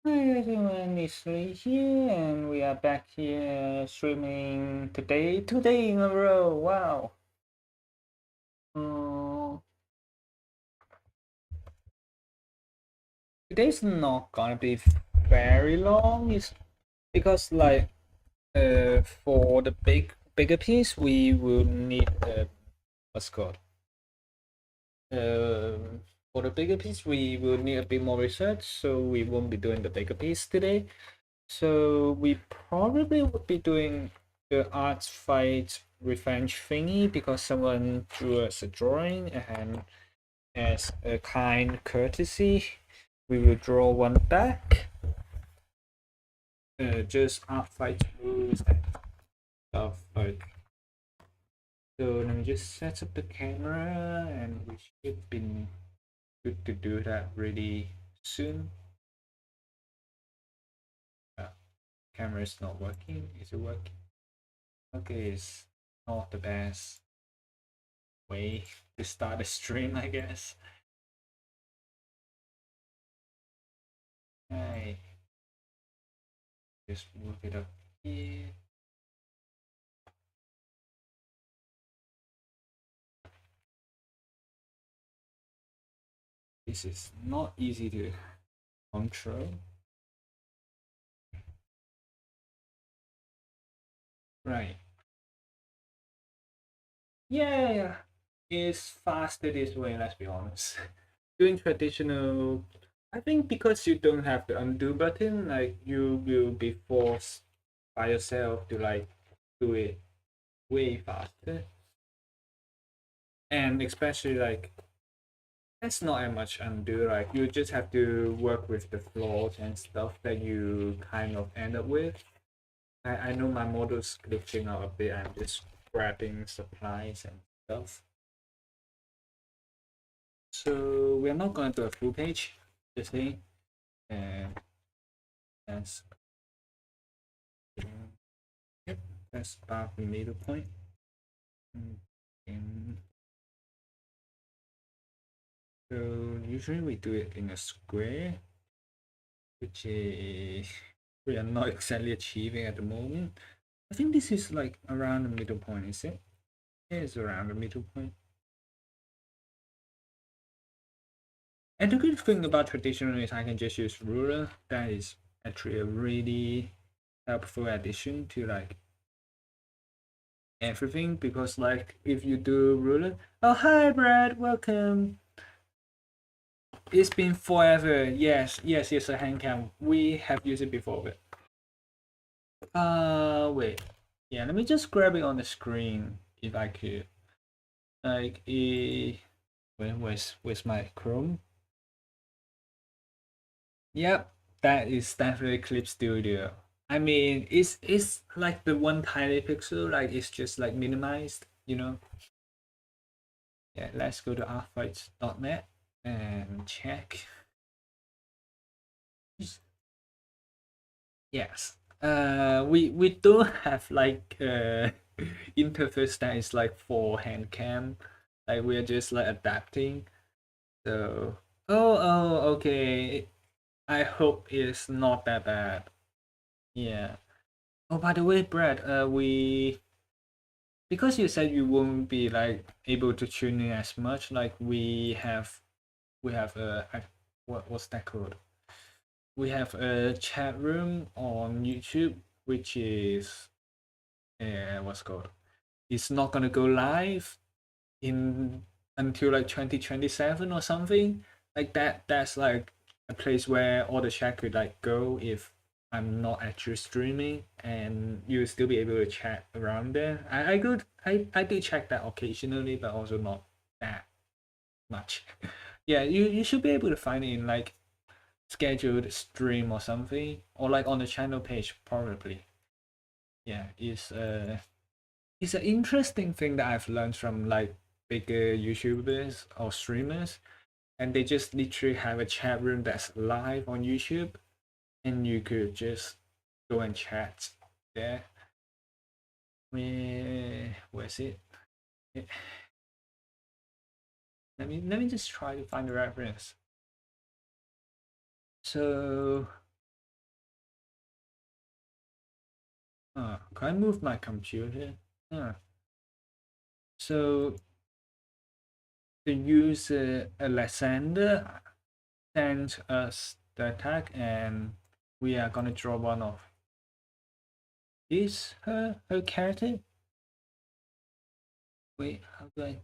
Hi everyone, it's Lee here, and we are back here streaming today in a row. Wow. Uh, Today's not gonna be very long. It's because for the bigger piece we will need what's called for the bigger piece we will need a bit more research, so we won't be doing the bigger piece today. So we probably would be doing the arts fight revenge thingy because someone drew us a drawing, and as a kind courtesy, we will draw one back. Just art fight rules and stuff like. So let me just set up the camera, and we should be good to do that really soon. Camera is not working. Is it working? Okay, it's not the best way to start a stream, I guess. I just move it up here. This is not easy to control. Right. Yeah, it's faster this way, let's be honest. Doing traditional, I think because you don't have the undo button, like you will be forced by yourself to like do it way faster. And especially like that's not as much undo, like you just have to work with the flaws and stuff that you kind of end up with. I know my model's glitching out a bit. I'm just grabbing supplies and stuff. So we're not going to do a full page today. And that's yep, that's about the middle point. And so usually we do it in a square, which is we are not exactly achieving at the moment. I think this is like around the middle point, is it? Yeah, it's around the middle point. And the good thing about traditional is I can just use ruler. That is actually a really helpful addition to like everything, because like if you do ruler, oh hi Brad, welcome. It's been forever. Yes, a hand cam. We have used it before, but wait. Yeah, let me just grab it on the screen if I could. Like where's my Chrome? Yep, that is definitely Clip Studio. I mean, it's like the one tiny pixel, like it's just like minimized. Yeah, let's go to artfights.net and check. Yes. We don't have like interface that is like for hand cam. Like we're just like adapting. So okay. I hope it's not that bad. Yeah. Oh, by the way, Brad, we because you said you won't be like able to tune in as much, like we have what's that called? We have a chat room on YouTube, which is what's called. It's not gonna go live in until like 2027 or something like that. That's like a place where all the chat could like go if I'm not actually streaming, and you'll still be able to chat around there. I do check that occasionally, but also not that much. Yeah, you should be able to find it in like scheduled stream or something, or like on the channel page probably. Yeah, it's an interesting thing that I've learned from like bigger YouTubers or streamers, and they just literally have a chat room that's live on YouTube, and you could just go and chat there. Where's it? Let me just try to find the reference. So Can I move my computer? Uh, so the user Alexander sent us the attack, and we are gonna draw one of. Is her character? Wait, how do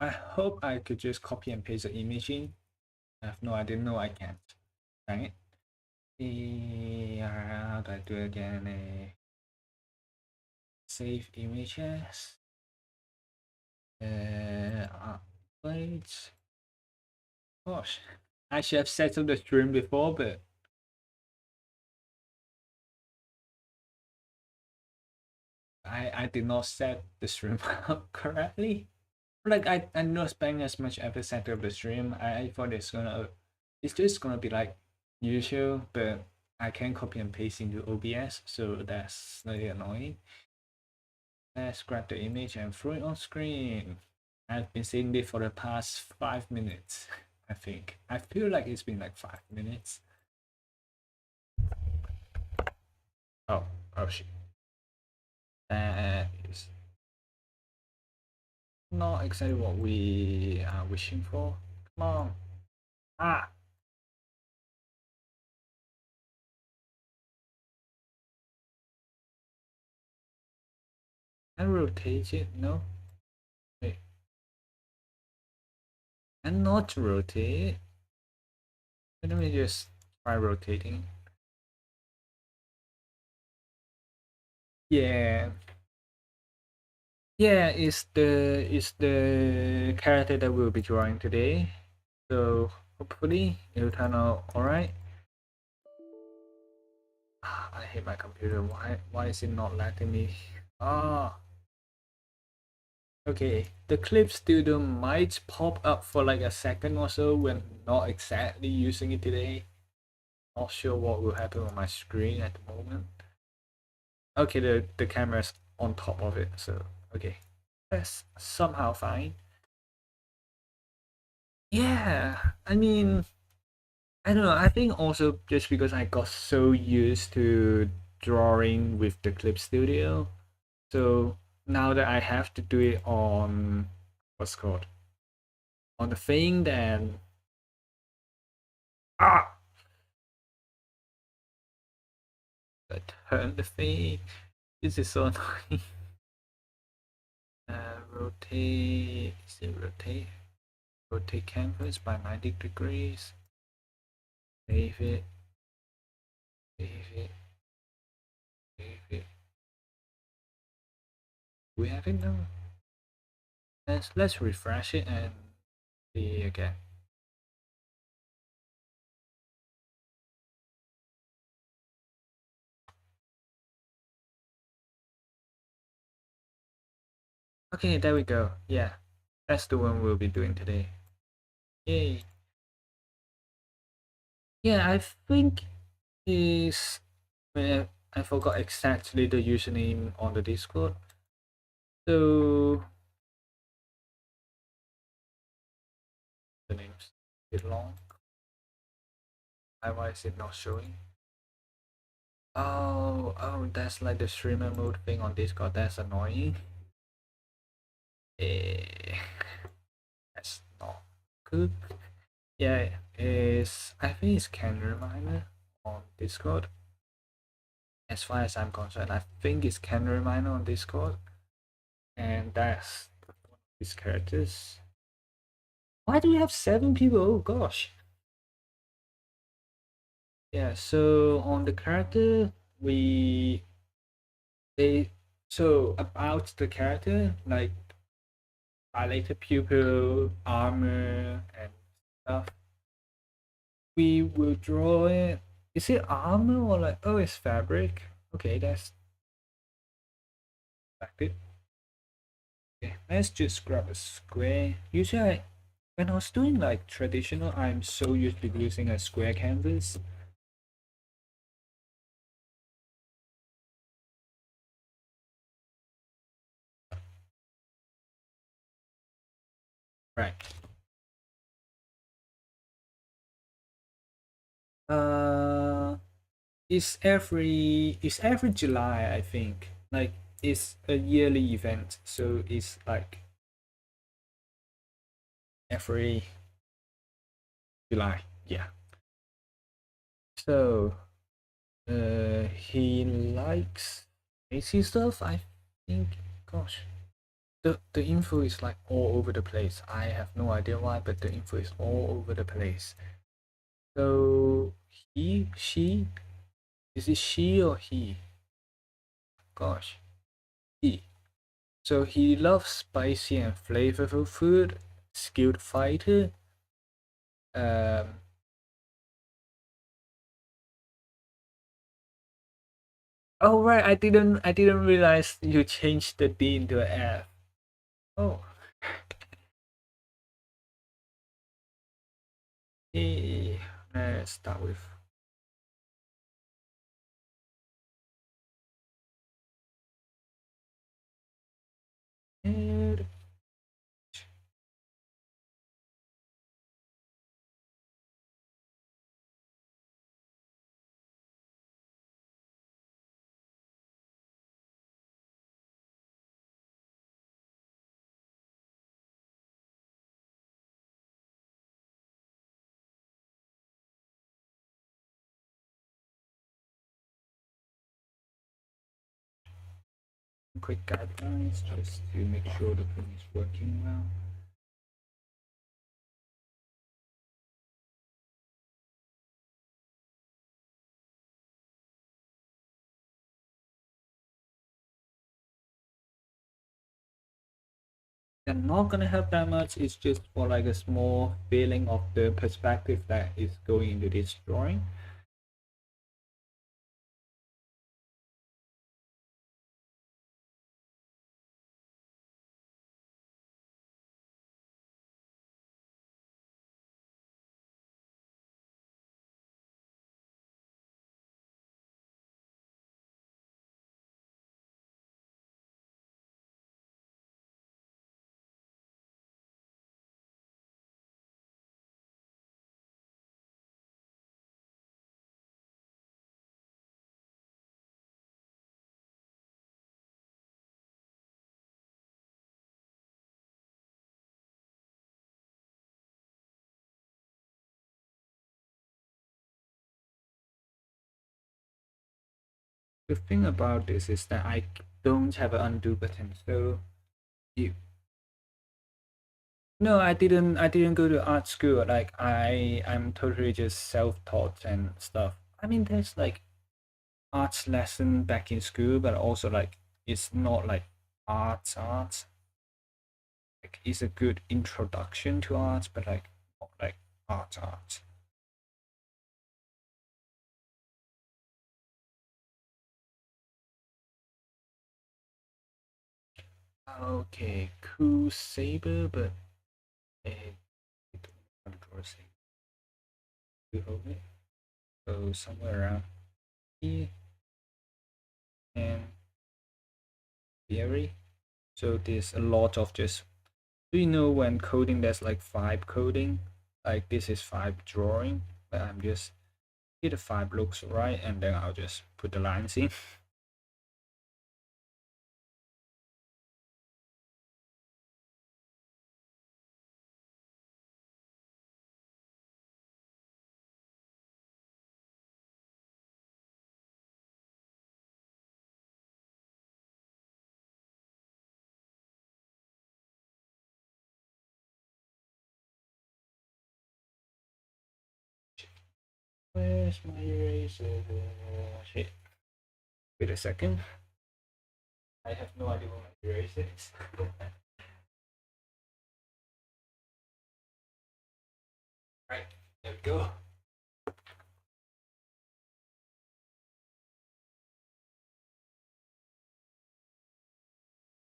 I hope I could just copy and paste the image in. I have no idea. No, I can't. Dang it. How do I do it again? Save images. Wait. Gosh, I should have set up the stream before, but I did not set the stream up correctly. Like I not spending as much effort setting up the stream. I thought it's just gonna be like usual, but I can't copy and paste into OBS, so that's slightly annoying. Let's grab the image and throw it on screen. I've been seeing this for the past 5 minutes, I think. I feel like it's been like 5 minutes. Oh, oh shit. That is not exactly what we are wishing for. Come on. Ah! And rotate it? No? Wait. And not rotate? Let me just try rotating. Yeah. Yeah, it's the character that we'll be drawing today. So hopefully it'll turn out alright. I hate my computer. Why is it not letting me? Ah. Okay, the clip studio might pop up for like a second or so when not exactly using it today. Not sure what will happen on my screen at the moment. Okay, the camera's on top of it, so okay. That's somehow fine. Yeah, I mean, I don't know. I think also just because I got so used to drawing with the Clip Studio, so now that I have to do it on what's called on the thing, then ah, I turn the thing. This is so annoying. Rotate. Is it rotate? Rotate canvas by 90 degrees. Save it. Save it. Save it. We have it now. Let's refresh it and see again. Okay, there we go. Yeah, that's the one we'll be doing today. Yay. Yeah, I think is I forgot exactly the username on the Discord. So the name's a bit long. Why is it not showing? Oh, that's like the streamer mode thing on Discord. That's annoying. Eh, that's not good. Yeah, I think it's Can Reminder on Discord. As far as I'm concerned, I think it's Can Reminder on Discord, and that's one of these characters. Why do we have 7 people? Oh gosh. Yeah, so on the character, they so about the character, like dilated pupil, armor, and stuff. We will draw it. Is it armor or like, oh, it's fabric? Okay, that's it. Okay, let's just grab a square. Usually, when I was doing like traditional, I'm so used to using a square canvas. Right. Uh, it's every July, I think. Like it's a yearly event, so it's like every July. Yeah. So, he likes AC stuff. I think. Gosh, the info is like all over the place. I have no idea why, but the info is all over the place. So she, is it she or he? Gosh, he. So he loves spicy and flavorful food, skilled fighter. Um, oh right, I didn't realize you changed the D into an F. Oh, eh, let's start with. eh, Quick guidelines just to make sure the thing is working well. They're not gonna help that much. It's just for like a small feeling of the perspective that is going into this drawing. The thing about this is that I don't have an undo button, so you. No, I didn't go to art school. Like I'm totally just self-taught and stuff. I mean, there's like arts lesson back in school, but also like it's not like arts. Like it's a good introduction to arts, but like not like arts. Okay, cool saber, but I don't know how to draw a saber. To hold it. So somewhere around here and theory. So there's a lot of just, do you know when coding there's like five coding? Like this is five drawing, but I'm just here the five looks right and then I'll just put the lines in. Where's my eraser? Shit. Wait a second. I have no idea what my eraser is. Right, there we go.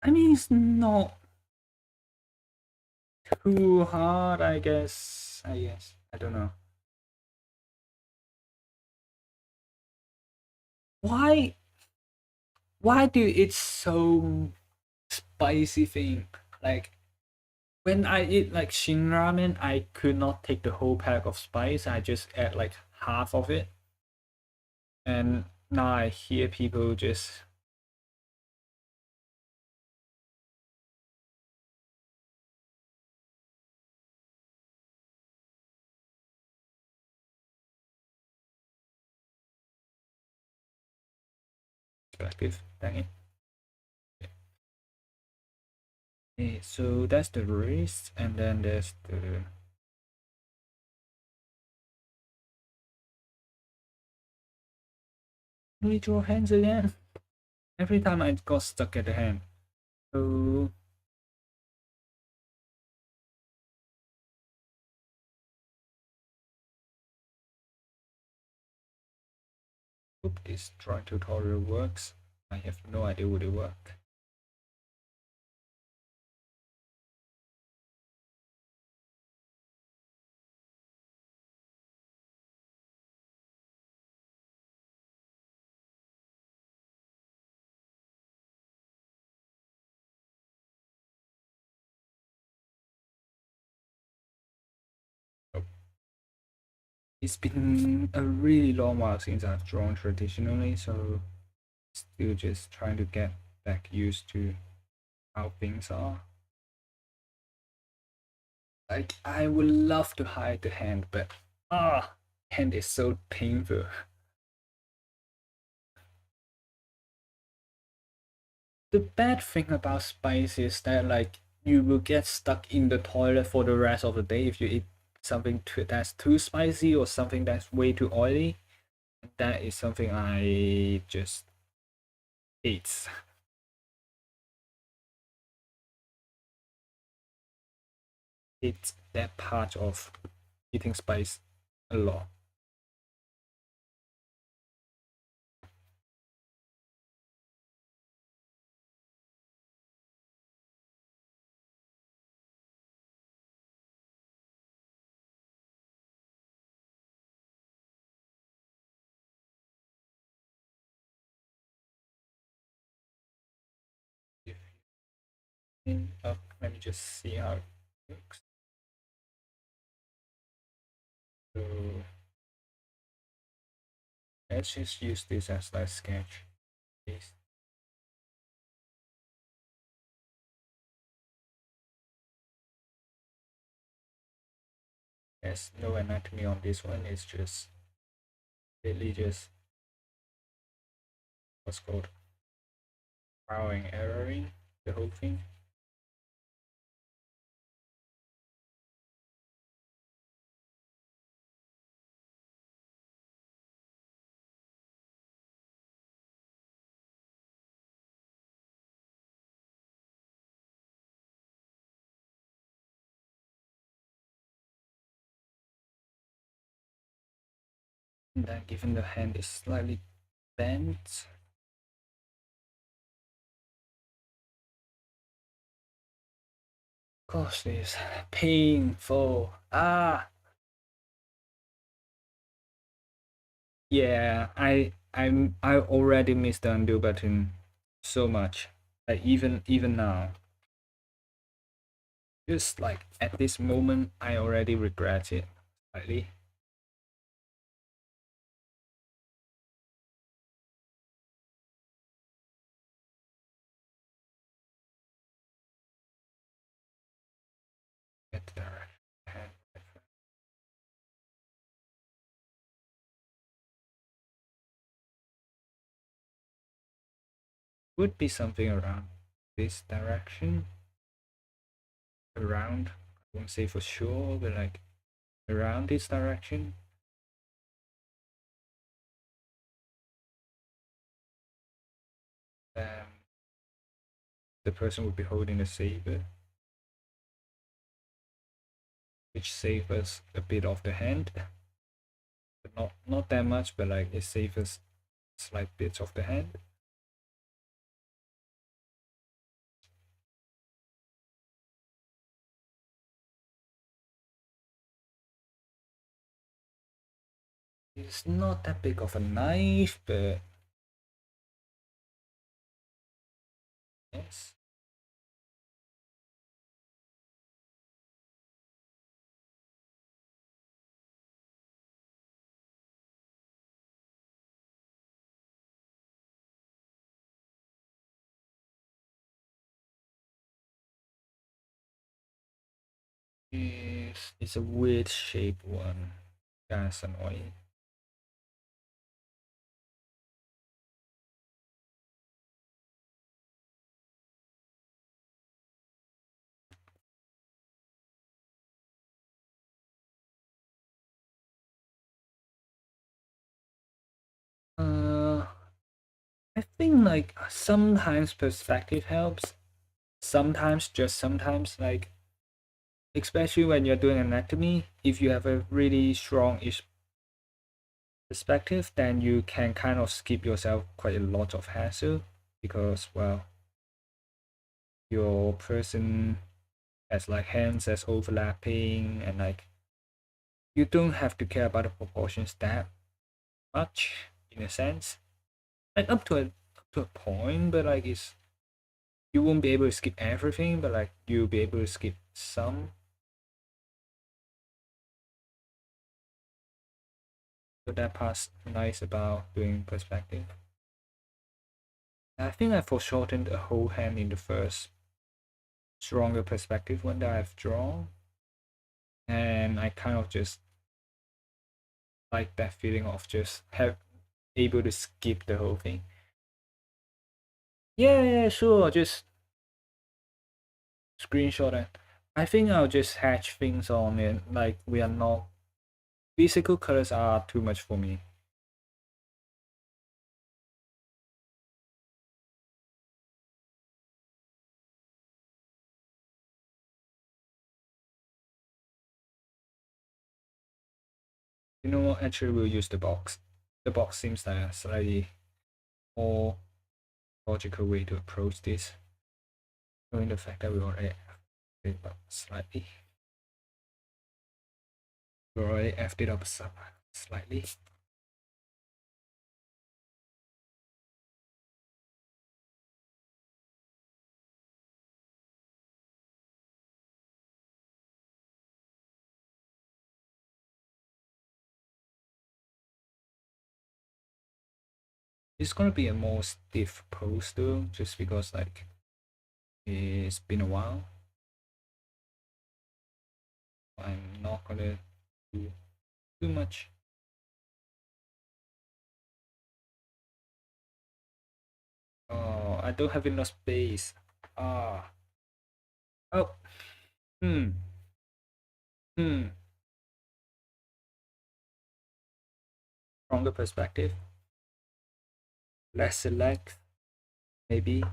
I mean, it's not too hard, I guess. I don't know. Why? Why do it's so spicy thing? Like when I eat like Shin ramen, I could not take the whole pack of spice. I just add like half of it. And now I hear people just perspective. Dang it. Okay, so that's the wrist, and then there's the draw hands again. Every time I got stuck at the hand. So hope this drawing tutorial works. I have no idea would it work. It's been a really long while since I've drawn traditionally, so still just trying to get back used to how things are. Like, I would love to hide the hand, but hand is so painful. The bad thing about spice is that like you will get stuck in the toilet for the rest of the day if you eat something that's too spicy or something that's way too oily. That is something I just hate. It's that part of eating spice a lot. Let me just see how it looks. So let's just use this as a sketch. Please. There's no anatomy on this one, it's just really just what's called trial erroring the whole thing. And then given the hand is slightly bent, gosh, this painful. Yeah, I already missed the undo button so much. Like even now. Just like at this moment I already regret it slightly. Get the hand. Would be something around this direction. Around, I won't say for sure, but like around this direction. The person would be holding a saber, which saves us a bit of the hand, but not that much, but like it saves us slight bits of the hand. It's not that big of a knife, but yes. It's a weird shaped one. That's annoying. Uh, I think like sometimes perspective helps. Sometimes, just sometimes, like especially when you're doing anatomy, if you have a really strong perspective, then you can kind of skip yourself quite a lot of hassle because, well, your person has like hands that's overlapping and like you don't have to care about the proportions that much in a sense. Like up to a point, but like it's you won't be able to skip everything, but like you'll be able to skip some. So that part's nice about doing perspective. I think I foreshortened a whole hand in the first stronger perspective one that I've drawn. And I kind of just like that feeling of just have able to skip the whole thing. Yeah, yeah, sure. Just screenshot it. I think I'll just hatch things on it. Like we are not physical colors are too much for me. You know what? Actually, we'll use the box. The box seems like a slightly more logical way to approach this, knowing the fact that slightly. We already effed it up slightly. It's gonna be a more stiff pose though, just because like it's been a while. I'm not gonna do too much. Oh, I don't have enough space. Ah. Oh. Hmm. Hmm. Stronger perspective. Less select, maybe.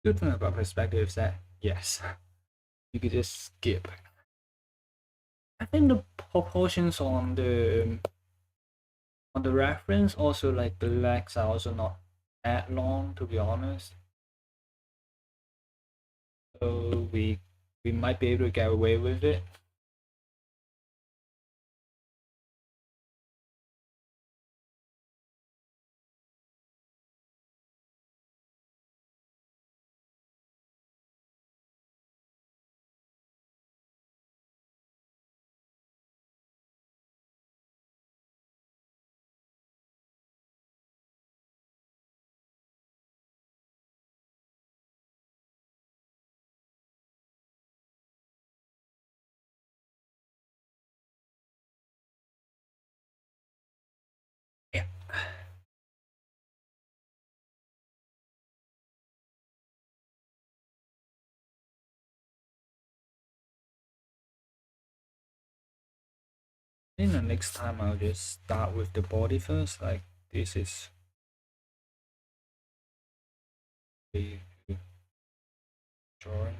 Good thing about perspective is that yes, you could just skip. I think the proportions on the reference also like the legs are also not that long to be honest. So we might be able to get away with it. Yeah. I think the next time I'll just start with the body first. Like this is the drawing.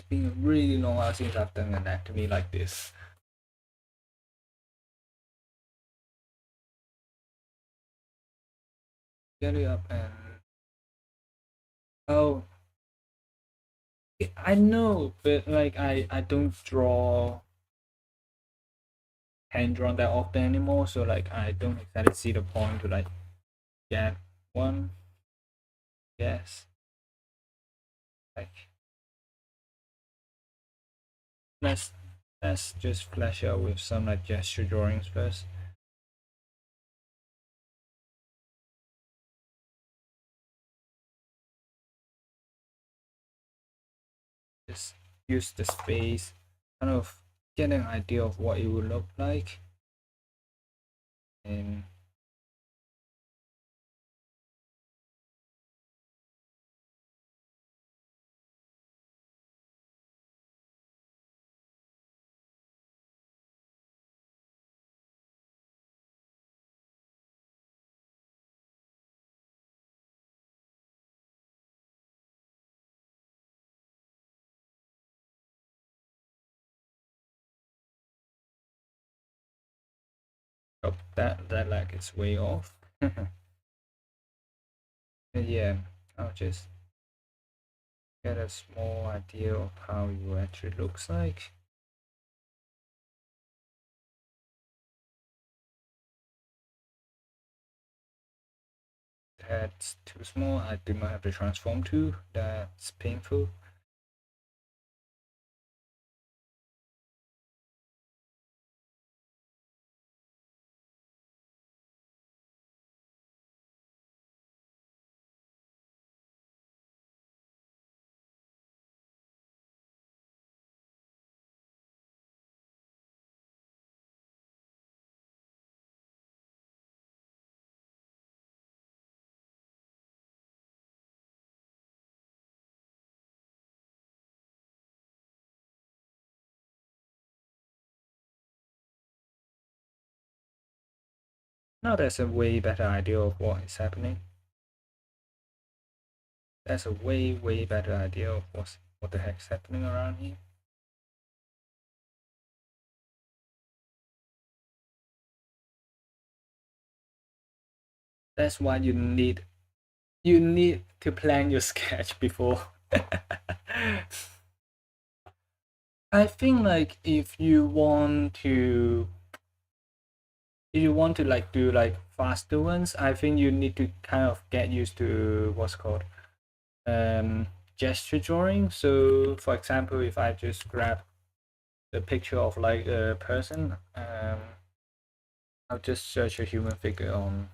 been a really long while since I've done anatomy like this. Get it up and oh, I know, but like I don't draw hand drawn that often anymore, so like I don't exactly see the point to like get one. Yes, like let's let's just flesh out with some like gesture drawings first. Just use the space, kind of get an idea of what it would look like, and oh, that leg is way off. And yeah, I'll just get a small idea of how it actually looks like. That's too small. I do not have the transform tool. That's painful. Now that's a way better idea of what is happening. That's a way better idea of what the heck's happening around here. That's why you need to plan your sketch before. I think like if you want to like do like faster ones, I think you need to kind of get used to what's called gesture drawing. So for example, if I just grab the picture of like a person, I'll just search a human figure on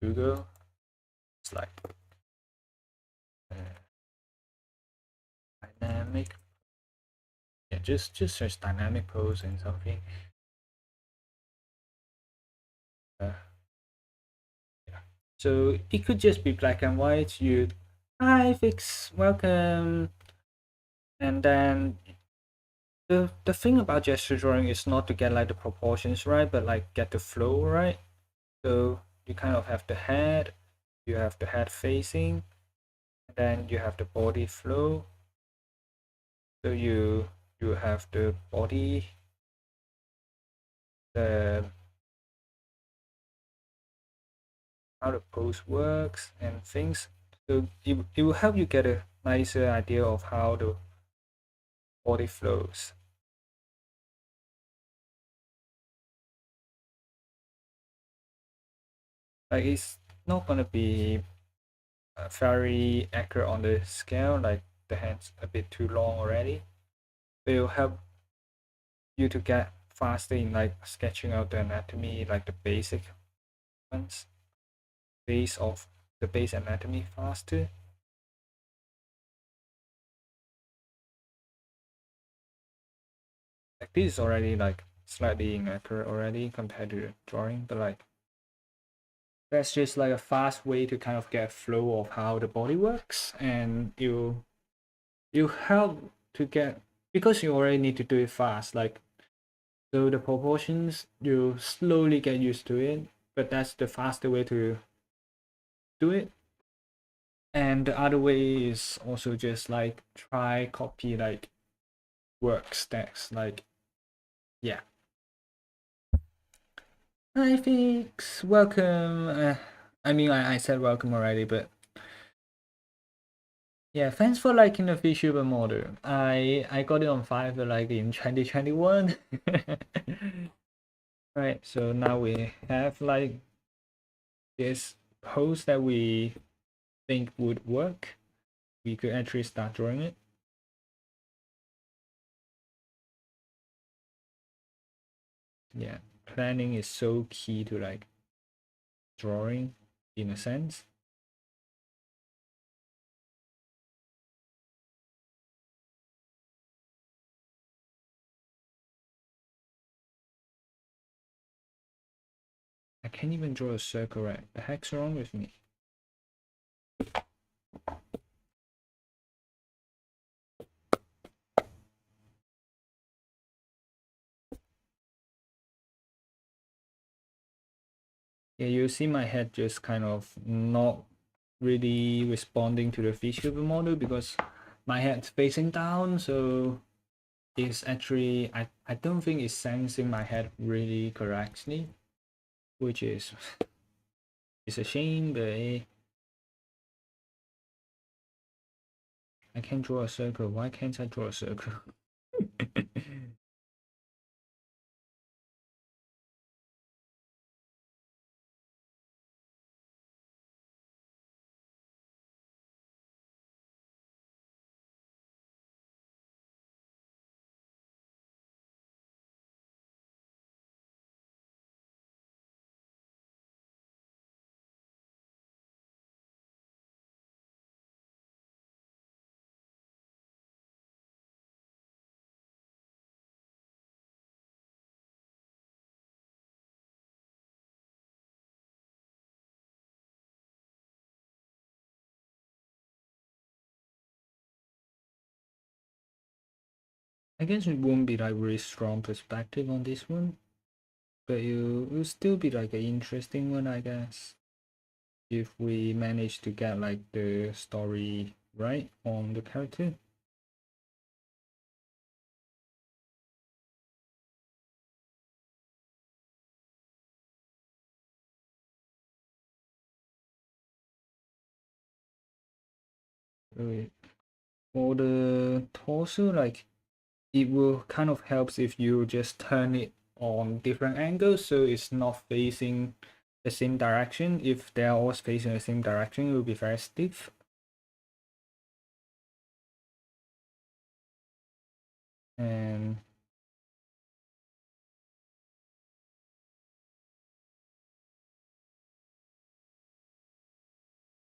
Google. It's like dynamic. Yeah, just search dynamic pose and something. Uh, yeah. So it could just be black and white. You, hi, fix, welcome, and then the thing about gesture drawing is not to get like the proportions right, but like get the flow right. So you kind of have the head, you have the head facing, and then you have the body flow. So you have the body, the how the pose works and things. So it will help you get a nicer idea of how the body flows. Like it's not gonna be very accurate on the scale, like the hand's a bit too long already. But it'll help you to get faster in like sketching out the anatomy, like the basic ones, base of the base anatomy faster. Like this is already like slightly inaccurate already compared to the drawing, but like that's just like a fast way to kind of get a flow of how the body works, and you help to get because you already need to do it fast. Like so the proportions you slowly get used to it, but that's the faster way to do it. And the other way is also just like try copy like work stacks. Like, yeah. Hi Fix, welcome. I mean, I said welcome already, but yeah, thanks for liking the VTuber model. I got it on Fiverr like in 2021. Right, so now we have like this pose that we think would work. We could actually start drawing it. Yeah, planning is so key to like drawing in a sense. I can't even draw a circle right. The heck's wrong with me? Yeah, you see my head just kind of not really responding to the VTuber model because my head's facing down, so it's actually I don't think it's sensing my head really correctly, which is it's a shame, but I can't draw a circle. Why can't I draw a circle? I guess it won't be like really strong perspective on this one, but it will still be like an interesting one, I guess, if we manage to get like the story right on the character. For the torso, like it will kind of helps if you just turn it on different angles so it's not facing the same direction. If they're always facing the same direction, it will be very stiff. And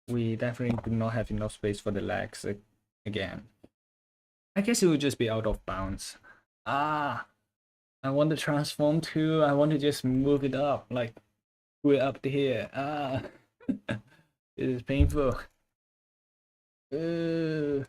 we definitely do not have enough space for the legs again. I guess it would just be out of bounds. Ah, I want to transform too. I want to just move it up, like we're up here. Ah, it is painful. Uh,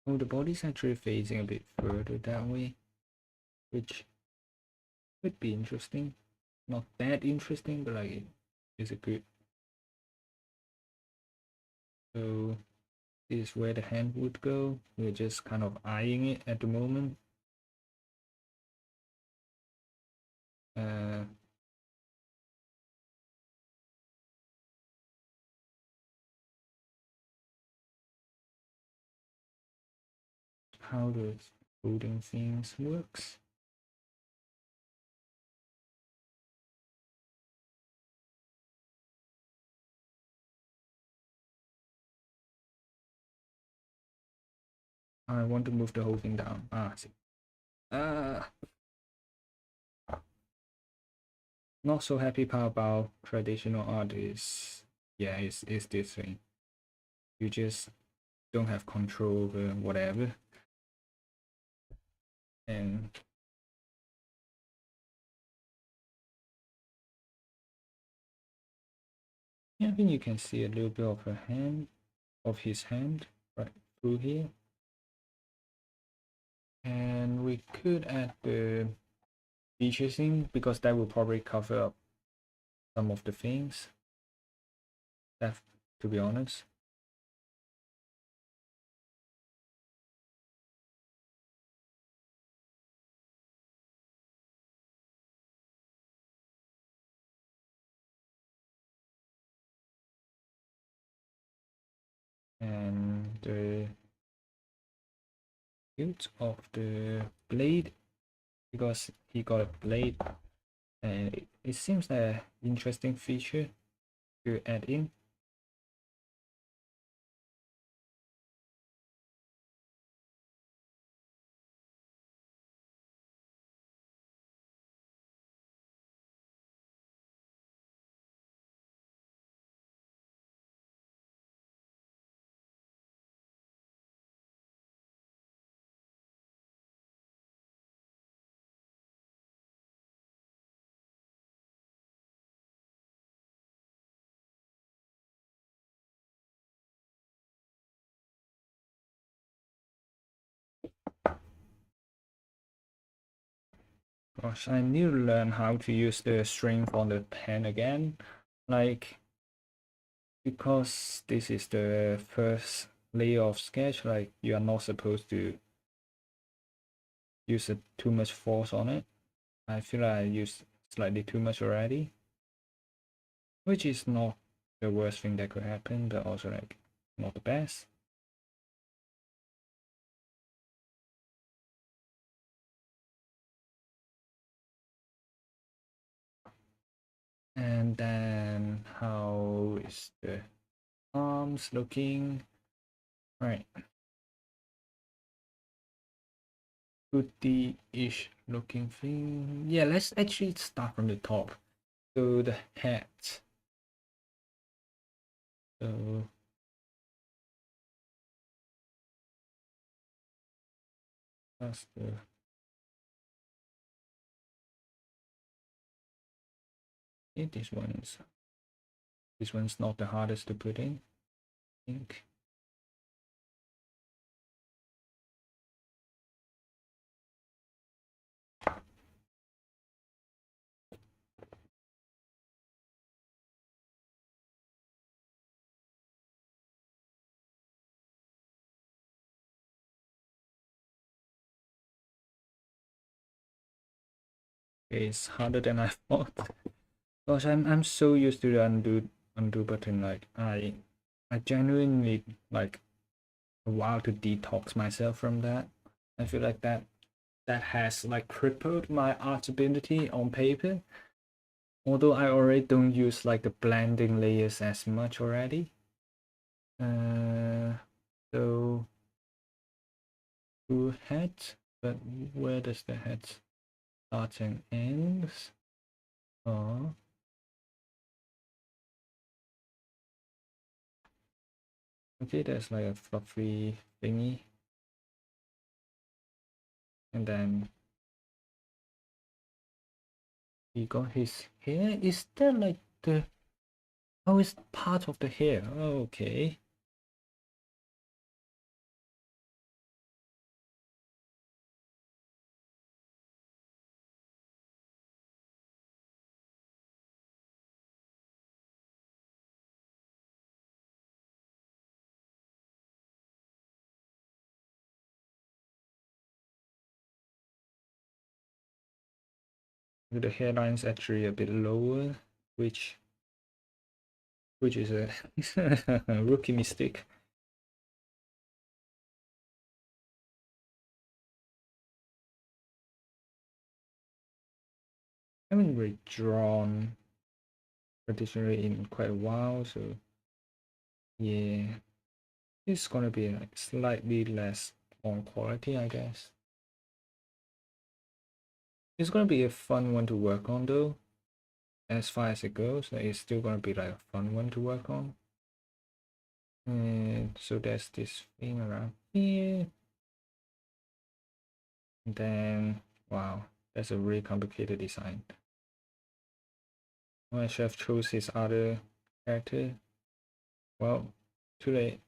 oh, the body's actually facing a bit further that way, which could be interesting. Not that interesting, but like it is a good. So this is where the hand would go. We're just kind of eyeing it at the moment. Uh, how does coding things works? I want to move the whole thing down. Ah, I see. Ah, not so happy part about traditional art is, yeah, is this thing. You just don't have control over whatever. And yeah, I think you can see a little bit of a hand, of his hand right through here. And we could add the features in, because that will probably cover up some of the things. That, to be honest. And the hilt of the blade, because he got a blade, and it seems an interesting feature to add in. Gosh, I need to learn how to use the strength on the pen again. Like, because this is the first layer of sketch, like you are not supposed to use too much force on it. I feel like I used slightly too much already, which is not the worst thing that could happen, but also like not the best. And then how is the arms looking? Right. Goody-ish looking thing. Yeah, let's actually start from the top. So the head. So that's the, yeah, this one's not the hardest to put in, I think. It's harder than I thought. Gosh, I'm so used to the undo button. Like I genuinely like a while to detox myself from that. I feel like that has like crippled my art ability on paper. Although I already don't use like the blending layers as much already. So two heads, but where does the head start and ends? Oh, okay, there's like a fluffy thingy, and then he got his hair. Is that like the, oh, it's part of the hair? Oh, okay. The hairline's actually a bit lower, which is a rookie mistake. I haven't really drawn traditionally in quite a while, so yeah, it's gonna be like slightly less on quality, I guess. It's gonna be a fun one to work on though. as far as it goes, it's still gonna be like a fun one to work on. And so there's this thing around here. And then, wow, that's a really complicated design. I should have chose his other character. Well, too late.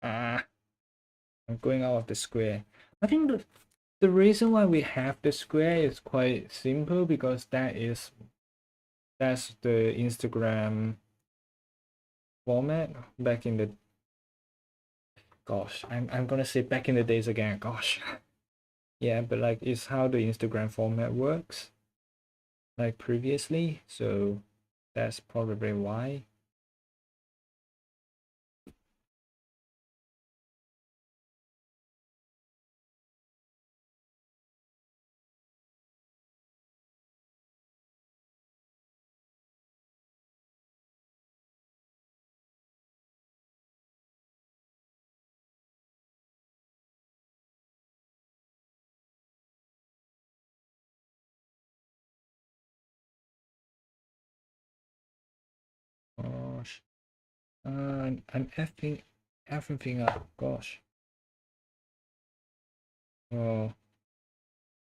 Ah, I'm going out of the square. I think the reason why we have the square is quite simple because that's the Instagram format back in the gosh, I'm gonna say back in the days again, gosh. Yeah, but like it's how the Instagram format works like previously, so that's probably why. Gosh. I'm effing everything up, gosh. Well,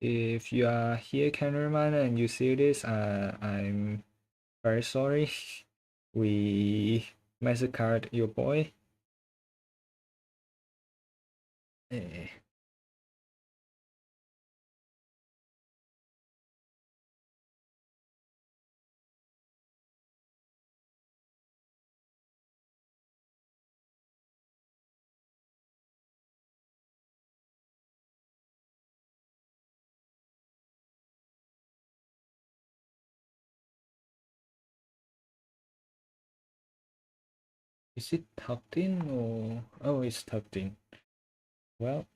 if you are here, cameraman, and you see this, I'm very sorry. We massacred your boy. Eh, is it tucked in or oh, it's tucked in. Well,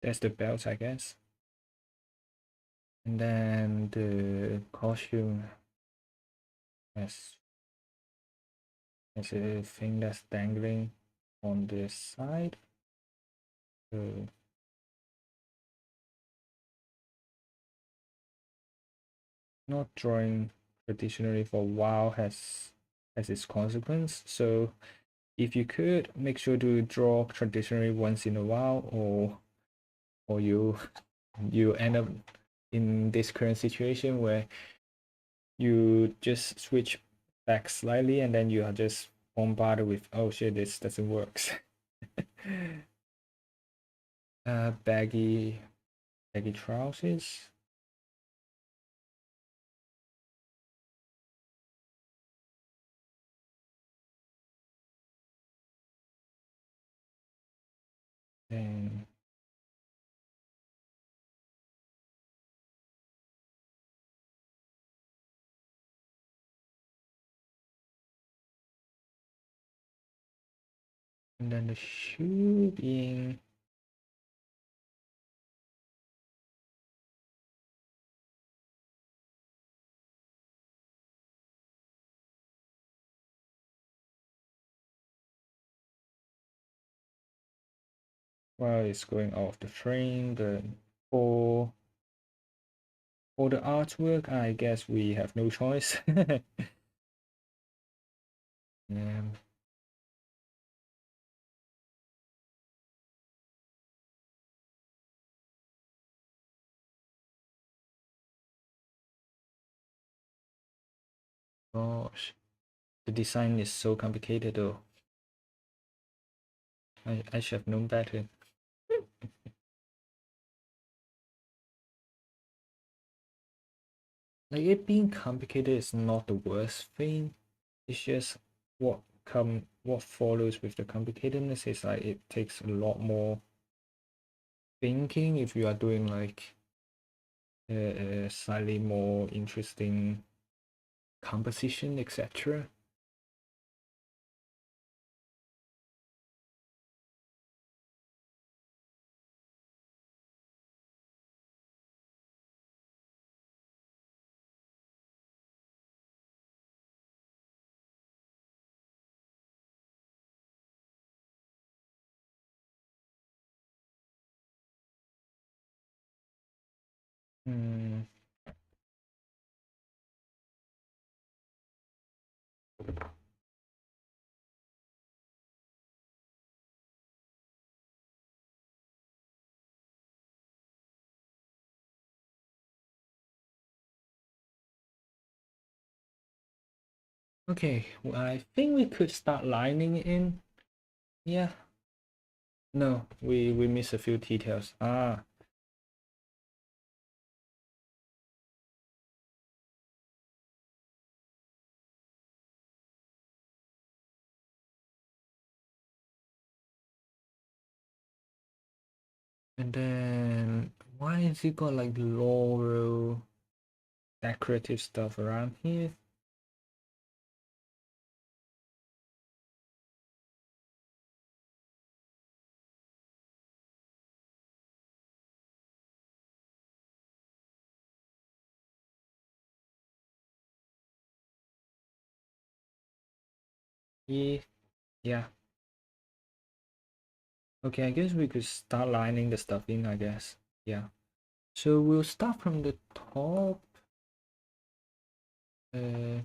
that's the belt, I guess. And then the costume has a thing that's dangling on the side. So not drawing traditionally for WoW has its consequence. So if you could make sure to draw traditionally once in a while, or you end up in this current situation where you just switch back slightly and then you are just bombarded with oh shit, this doesn't work. Baggy trousers. And then the shoe being well, it's going off the frame, but for the artwork, I guess we have no choice. Yeah, gosh, the design is so complicated though. I should have known better. Like it being complicated is not the worst thing. It's just what follows with the complicatedness is like it takes a lot more thinking if you are doing like a slightly more interesting composition, etc. Hmm. Okay, well, I think we could start lining in. Yeah. No, we missed a few details. Ah, and then why is it got like laurel decorative stuff around here? Yeah, yeah. Okay, I guess we could start lining the stuff in, I guess. Yeah. So we'll start from the top. Uh,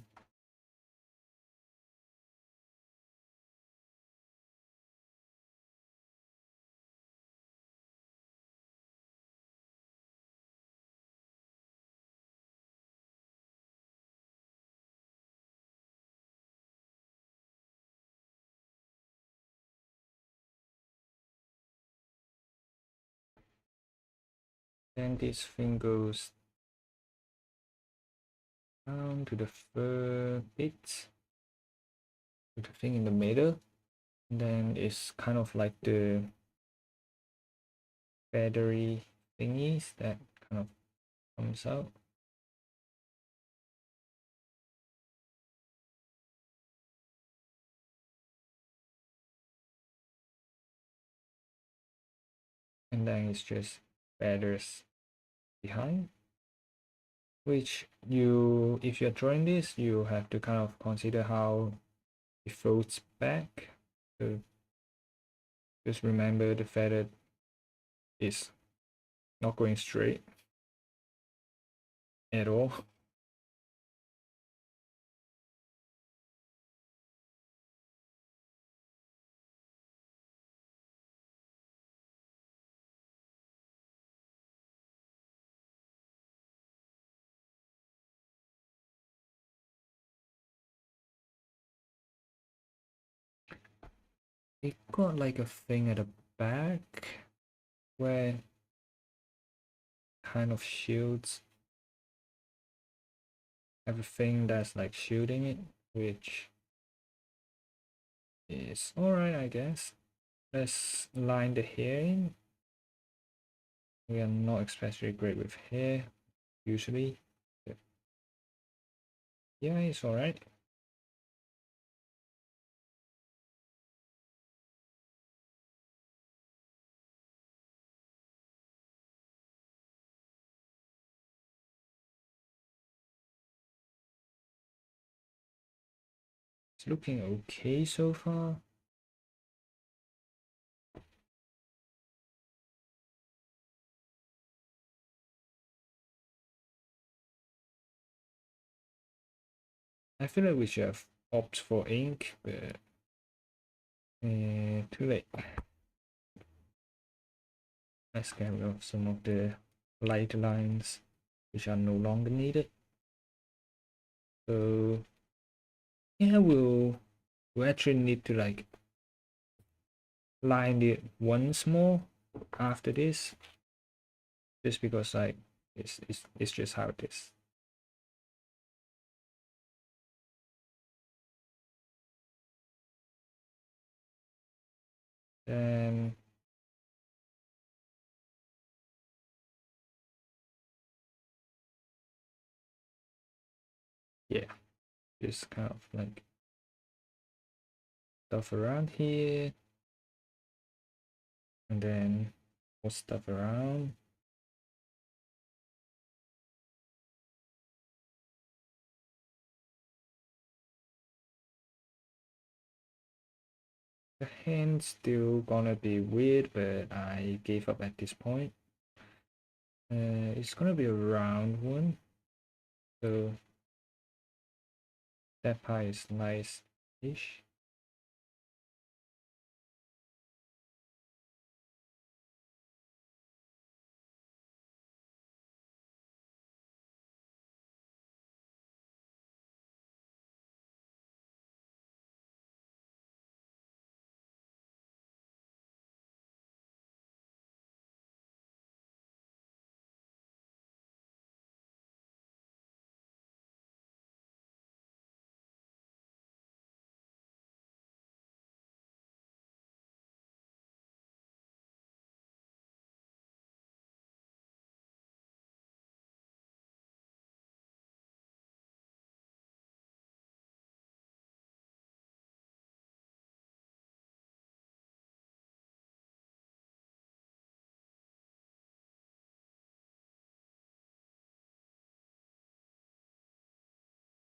then this thing goes down to the fur bit, to the thing in the middle. And then it's kind of like the feathery thingies that kind of comes out. And then it's just feathers behind, which you, if you're drawing this, you have to kind of consider how it folds back. So just remember the feather is not going straight at all. It got like a thing at the back where kind of shields everything that's like shielding it, which is alright, I guess. Let's line the hair in. We are not especially great with hair usually. But yeah, it's alright. It's looking okay so far. I feel like we should have opted for ink, but too late. Let's get rid of some of the light lines which are no longer needed. So yeah, we'll actually need to like line it once more after this, just because like it's just how it is. Then yeah, just kind of like stuff around here, and then more stuff around. The hand's still gonna be weird, but I gave up at this point. It's gonna be a round one, so that part is nice-ish.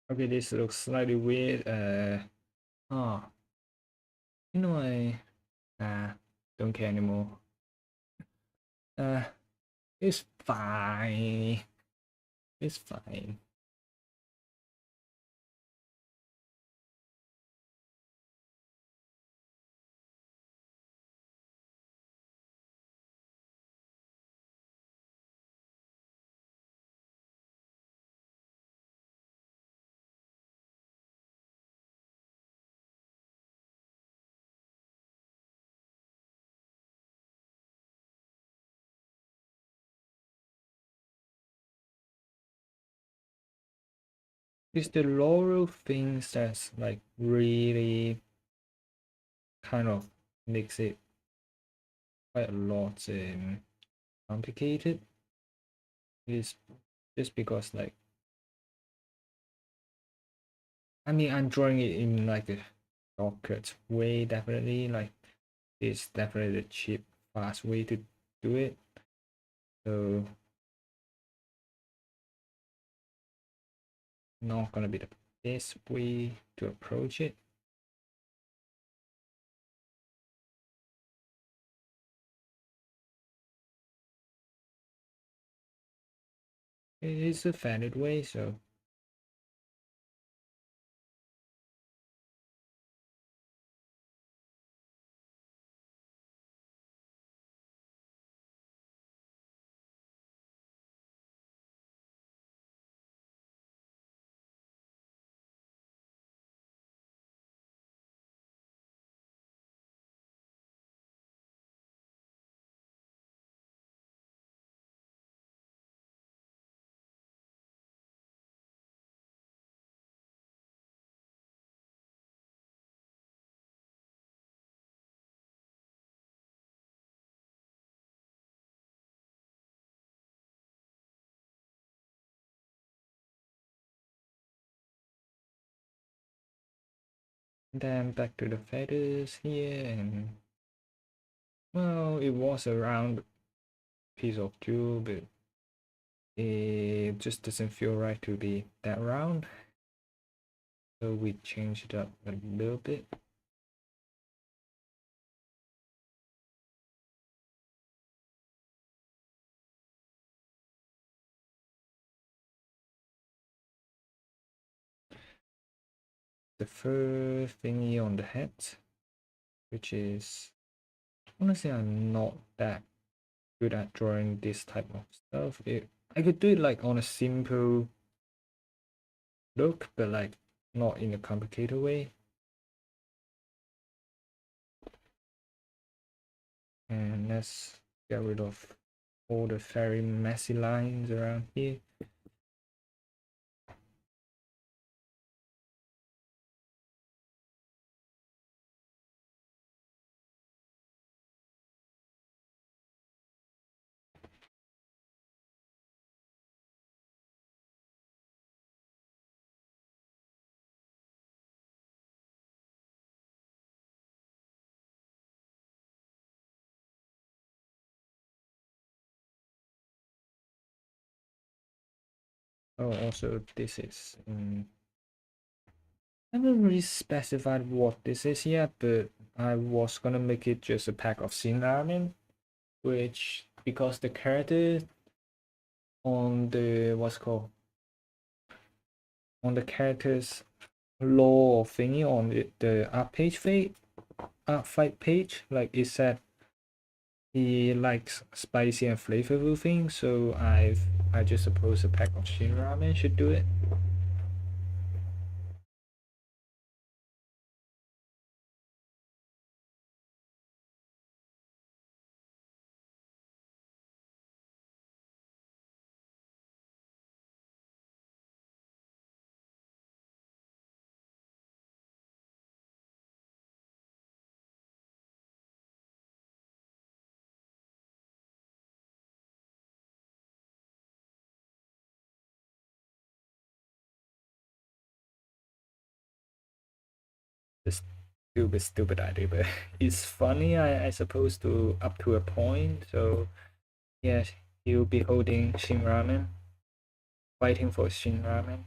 Okay, this looks slightly weird. Oh, you know don't care anymore. Uh, it's fine. It's fine. It's the Laurel things that's like really kind of makes it quite a lot complicated. It's just because like I mean I'm drawing it in like a shortcut way definitely like it's definitely the cheap fast way to do it. So not gonna be the best way to approach it. It is a valid way, so then back to the feathers here and well it was a round piece of jewel but it just doesn't feel right to be that round. So we changed it up a little bit. The fur thingy on the head, which is honestly I'm not that good at drawing this type of stuff. I could do it like on a simple look, but like not in a complicated way. And let's get rid of all the very messy lines around here. Oh, also this is I haven't really specified what this is yet, but I was gonna make it just a pack of Sin Ramen, which because the character on the what's called on the characters law thingy on the art fight page. Like it said he likes spicy and flavorful things, so I just suppose a pack of Shin ramen should do it. Just stupid idea, but it's funny, I suppose, to up to a point. So yes, he'll be holding Shin ramen, fighting for Shin ramen.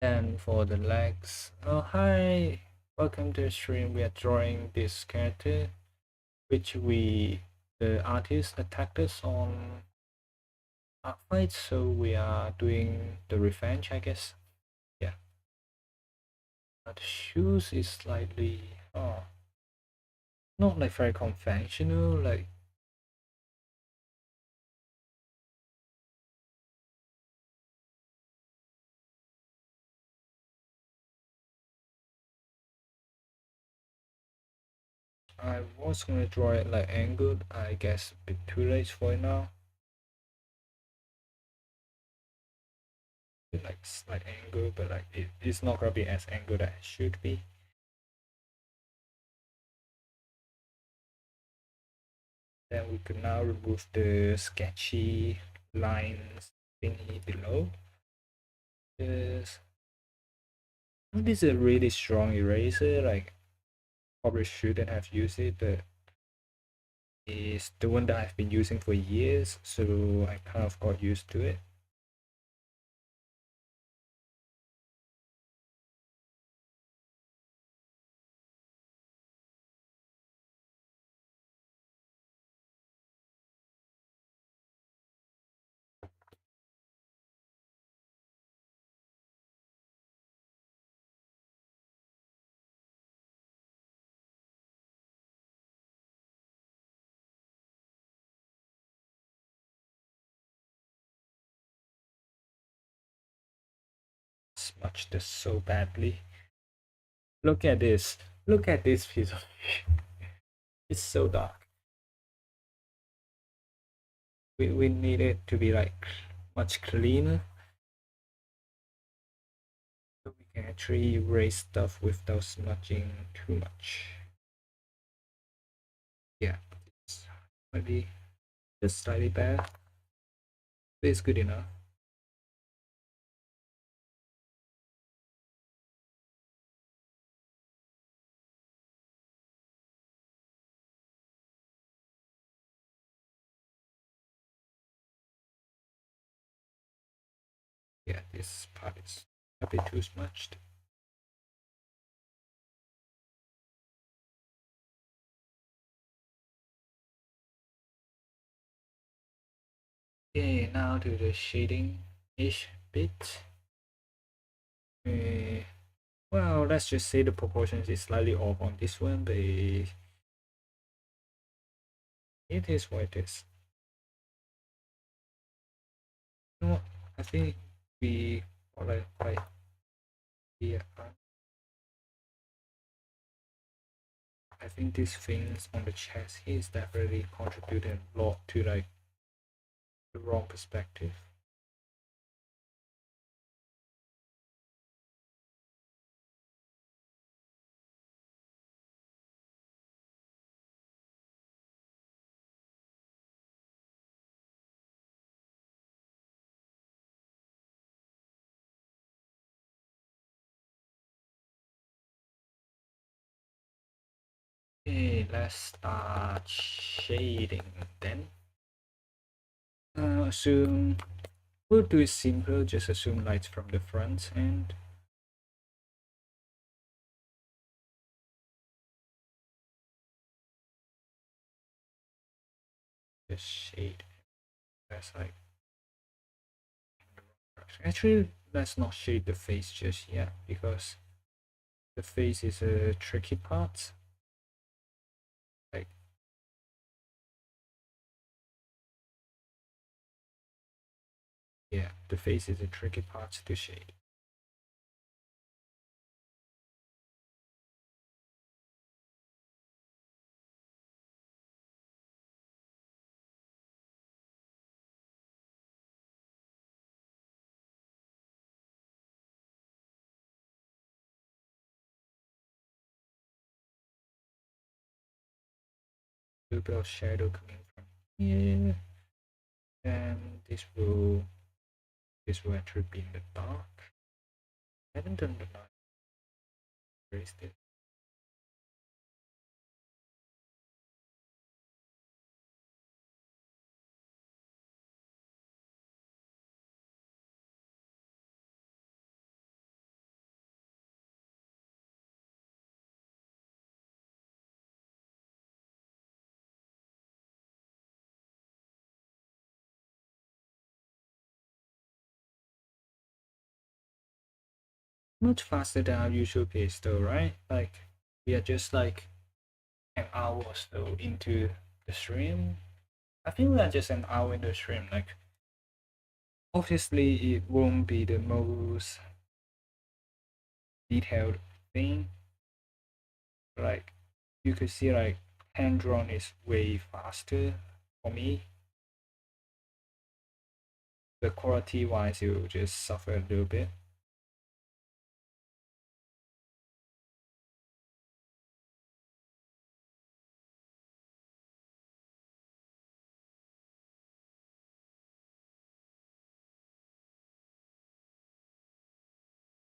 And for the legs, oh hi, welcome to the stream. We are drawing this character, which the artist attacked us on art fight, so we are doing the revenge, I guess. Yeah. The shoes is slightly not like very conventional. Like I was gonna draw it like angled. I guess a bit too late for it now. Like slight angle, but like it's not gonna be as angled as it should be. Then we could now remove the sketchy lines thingy below. This is a really strong eraser. Like probably shouldn't have used it, but it's the one that I've been using for years, so I kind of got used to it. Smudged this so badly. Look at this. Look at this piece of it's so dark. We need it to be like much cleaner, so we can actually erase stuff without smudging too much. Yeah, it's maybe just slightly bad, but it's good enough. Yeah, this part is a bit too smudged. Okay, now to the shading-ish bit. Well, let's just say the proportions is slightly off on this one, but it is what it is. You know what? I think we like yeah. I think these things on the chest is definitely contributing a lot to like the wrong perspective. Okay, let's start shading then. Assume we'll do it simple, just assume lights from the front and just shade. That's like actually let's not shade the face just yet because the face is a tricky part. Like yeah, the face is a tricky part to shade. A little bit of shadow coming from here, and this will actually be in the dark. I haven't done the light. Where is this? Much faster than our usual pace though, right? Like we are just like an hour or so into the stream. I feel we are just an hour in the stream. Like obviously it won't be the most detailed thing. Like you could see like hand drawn is way faster for me. The quality wise it will just suffer a little bit.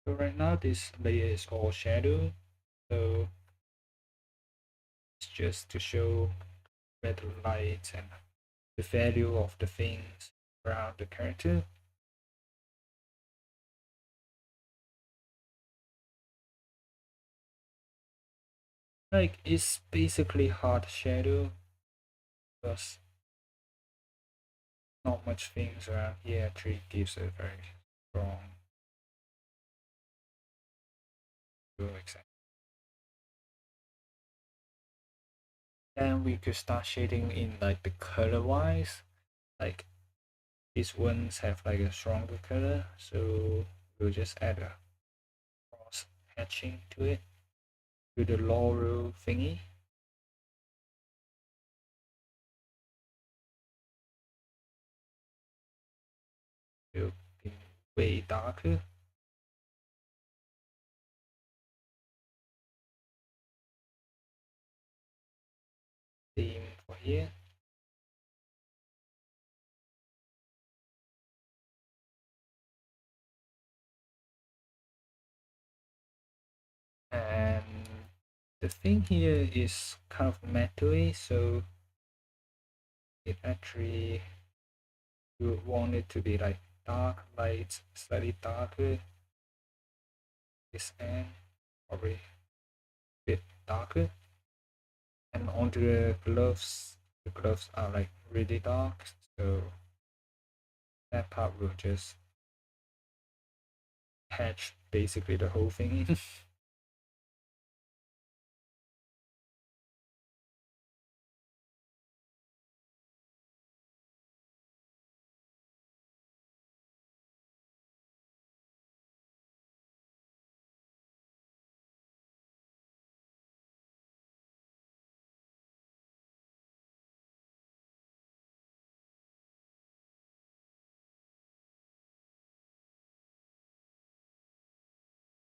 So right now this layer is all shadow. So it's just to show where the light and the value of the things around the character. Like it's basically hard shadow because not much things around here actually gives a very strong example. Then we could start shading in like the color wise. Like these ones have like a stronger color, so we'll just add a cross hatching to it to the laurel thingy. Will be way darker. Same for here. And the thing here is kind of metally, so it actually you would want it to be like dark light, slightly darker. This end probably a bit darker. And onto the gloves are like really dark, so that part will just hatch basically the whole thing in.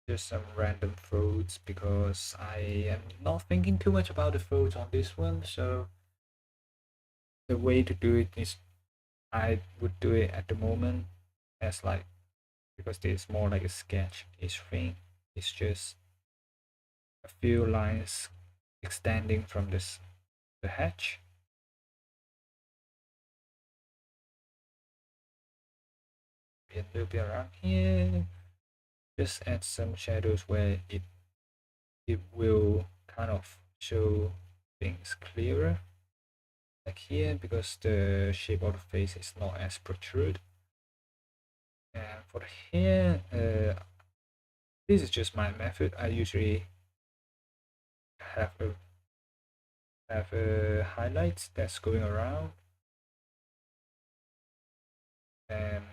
Just some random folds because I am not thinking too much about the folds on this one, so the way to do it is I would do it at the moment as like because this is more like a sketch ish thing. It's just a few lines extending from the hatch. A little bit around here. Just add some shadows where it will kind of show things clearer, like here, because the shape of the face is not as protrude. And for the hair, this is just my method. I usually have a highlight that's going around, and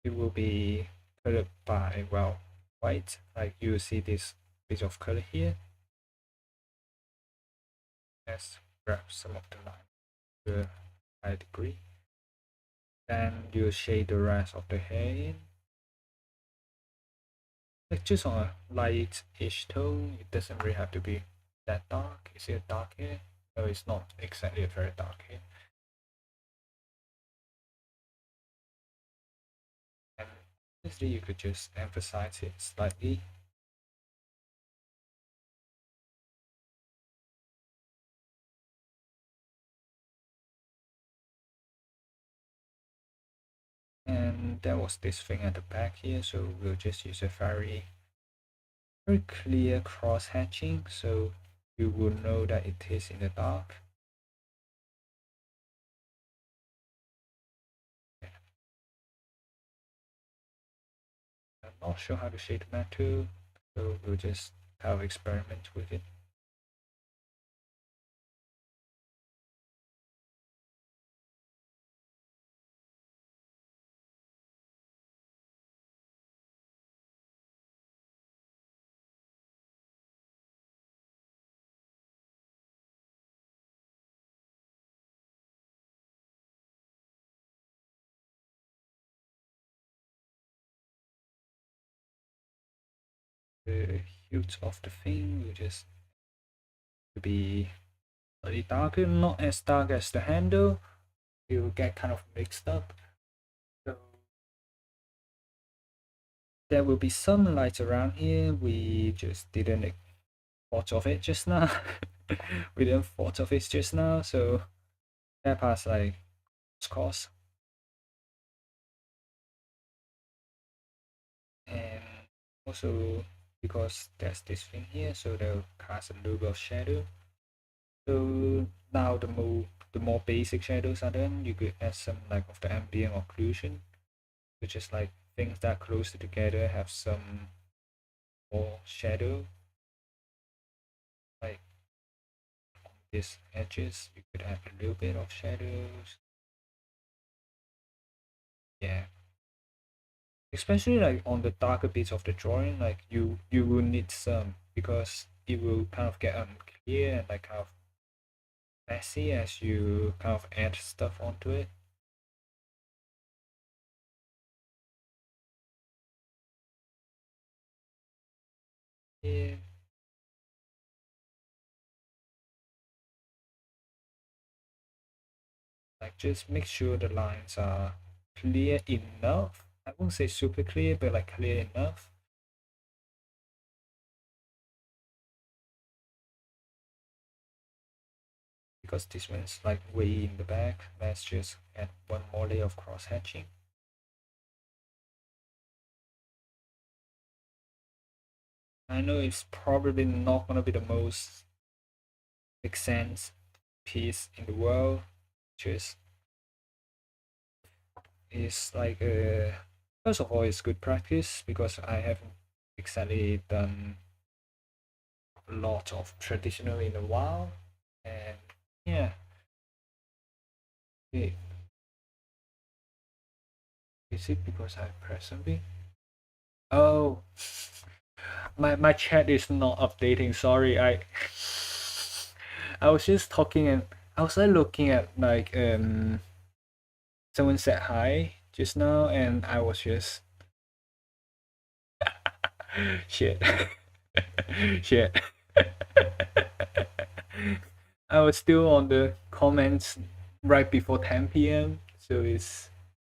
it will be colored by, well, white. Like you see this bit of color here. Let's grab some of the line to a high degree. Then you shade the rest of the hair in. Like just on a light-ish tone. It doesn't really have to be that dark. Is it dark here? No, it's not exactly a very dark here. And obviously you could just emphasize it slightly. And there was this thing at the back here, so we'll just use a very clear cross hatching, so you will know that it is in the dark. I'm not sure how to shade the matte, so we'll just have experiment with it. The hues of the thing will just be slightly darker, not as dark as the handle. It will get kind of mixed up. So there will be some light around here. We just didn't thought of it just now. We didn't thought of it just now, so that part's like course. And also because there's this thing here, so they'll cast a little bit of shadow. So now the more basic shadows are done, you could add some like of the ambient occlusion, which is like things that are closer together have some more shadow. Like on these edges, you could add a little bit of shadows. Yeah. Especially like on the darker bits of the drawing, like you will need some, because it will kind of get unclear and like kind of messy as you kind of add stuff onto it. Yeah. Like just make sure the lines are clear enough. I won't say super clear, but like clear enough. Because this one's like way in the back, let's just add one more layer of cross hatching. I know it's probably not gonna be the most make sense piece in the world, just is like first of all it's good practice, because I haven't exactly done a lot of traditional in a while, and yeah. Okay. Is it because I press something? Oh, my chat is not updating. Sorry, I was just talking, and I was like looking at like someone said hi just now, and I was just shit. Shit. I was still on the comments right before 10 p.m. So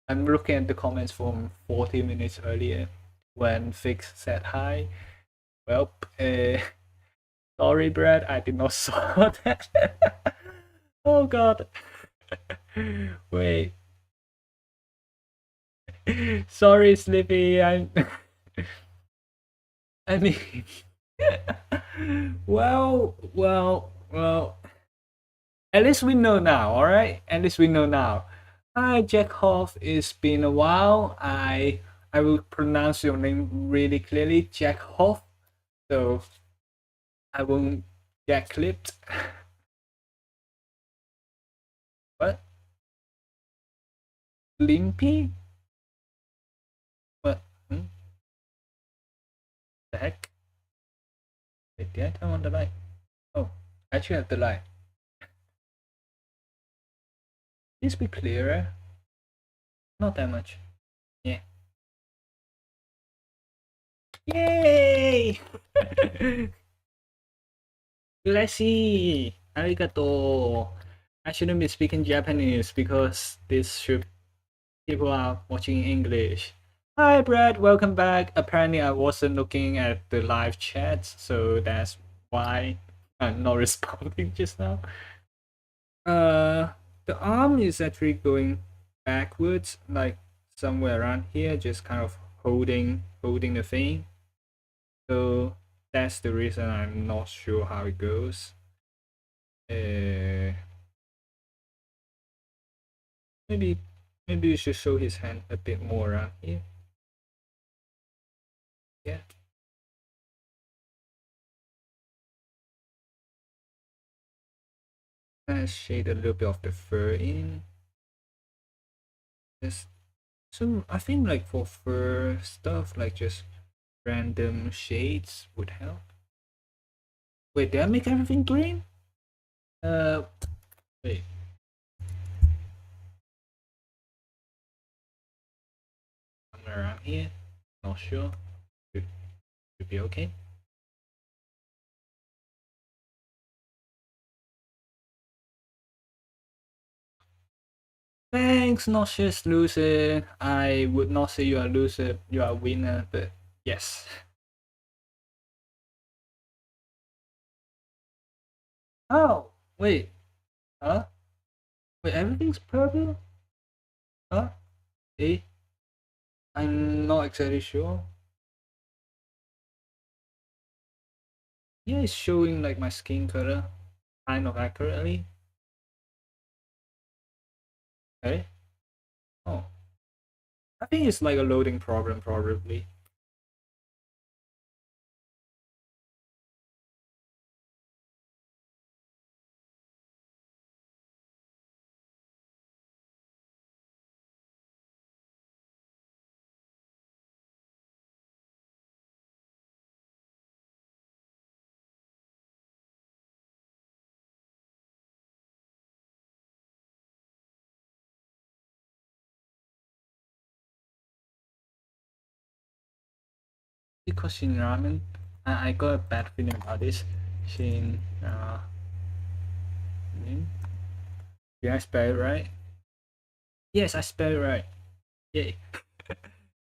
I'm looking at the comments from 40 minutes earlier when Fix said hi. Well, Sorry, Brad, I did not saw that. Oh God. Wait. Sorry, Sleepy. I mean, well. At least we know now, all right? At least we know now. Hi, Jack Hoff. It's been a while. I will pronounce your name really clearly, Jack Hoff. So I won't get clipped. What? Limpy? What? The heck? Wait, did I turn on the light? Oh, I actually have the light. Please be clearer. Not that much. Yeah. Yay! Urashi! Arigato! I shouldn't be speaking Japanese because this should people are watching English. Hi Brad, welcome back. Apparently I wasn't looking at the live chat, so that's why I'm not responding just now. The arm is actually going backwards, like somewhere around here, just kind of holding the thing. So that's the reason I'm not sure how it goes. Maybe you should show his hand a bit more around here. Yeah. Let's shade a little bit of the fur in. Just so I think like for fur stuff, like just random shades would help. Wait, did I make everything green? Wait. Somewhere around here. Not sure. Should be okay. Thanks, Nauseous Loser. I would not say you are a loser, you are a winner, but yes. Oh, wait. Huh? Wait, everything's purple? Huh? Eh? I'm not exactly sure. Yeah, it's showing like my skin color kind of accurately. Okay. Oh. I think it's like a loading problem probably. Because Shin Ramen, I got a bad feeling about this. Shin did I spell it right? Yes, I spelled it right. Yay.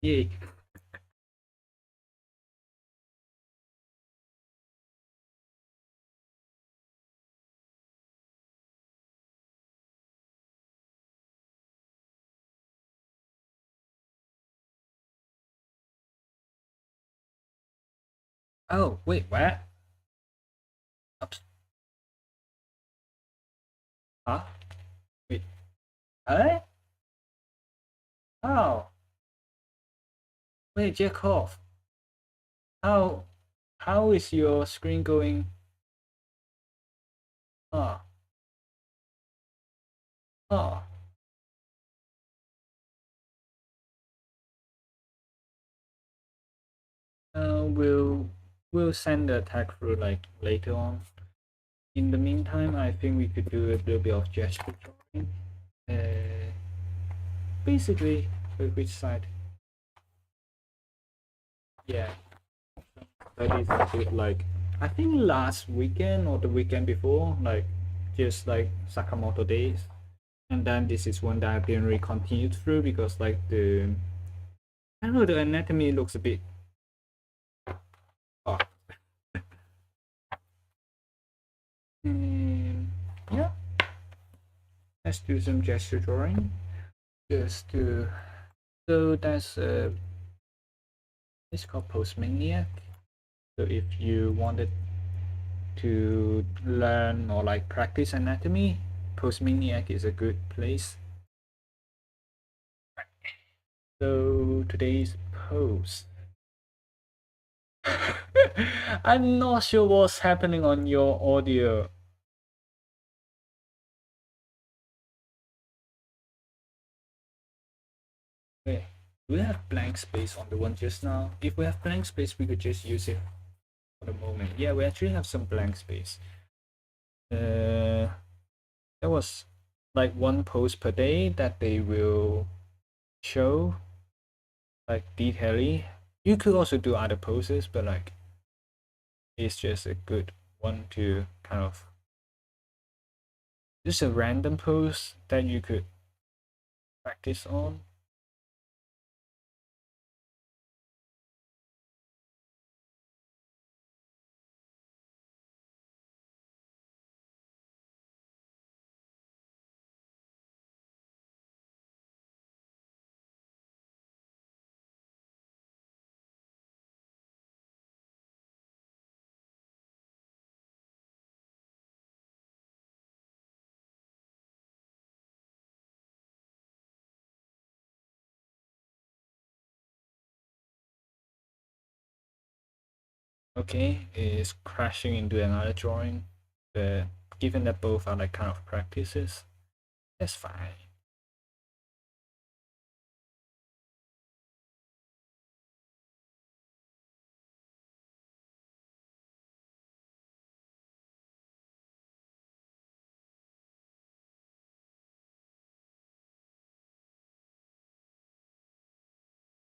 Yay. Oh, wait, what? Ups. Huh? Wait. Huh? Oh. Wait, Jacob. How how is your screen going? Oh. Oh. We'll send the tag through like later on. In the meantime, I think we could do a little bit of gesture drawing. Uh, basically, which side? Yeah, that is a bit like I think last weekend or the weekend before, like just like Sakamoto days, and then this is one that I didn't really continue through because like I don't know, the anatomy looks a bit off. Let's do some gesture drawing. Just to so that's it's called Postmaniac. So if you wanted to learn or like practice anatomy, Postmaniac is a good place. So today's pose. I'm not sure what's happening on your audio. Wait, do we have blank space on the one just now? If we have blank space, we could just use it for the moment. Yeah, we actually have some blank space. There was like one post per day that they will show like detailing. You could also do other poses, but like it's just a good one to kind of just a random pose that you could practice on. Okay, is crashing into another drawing, but given that both are like kind of practices, that's fine.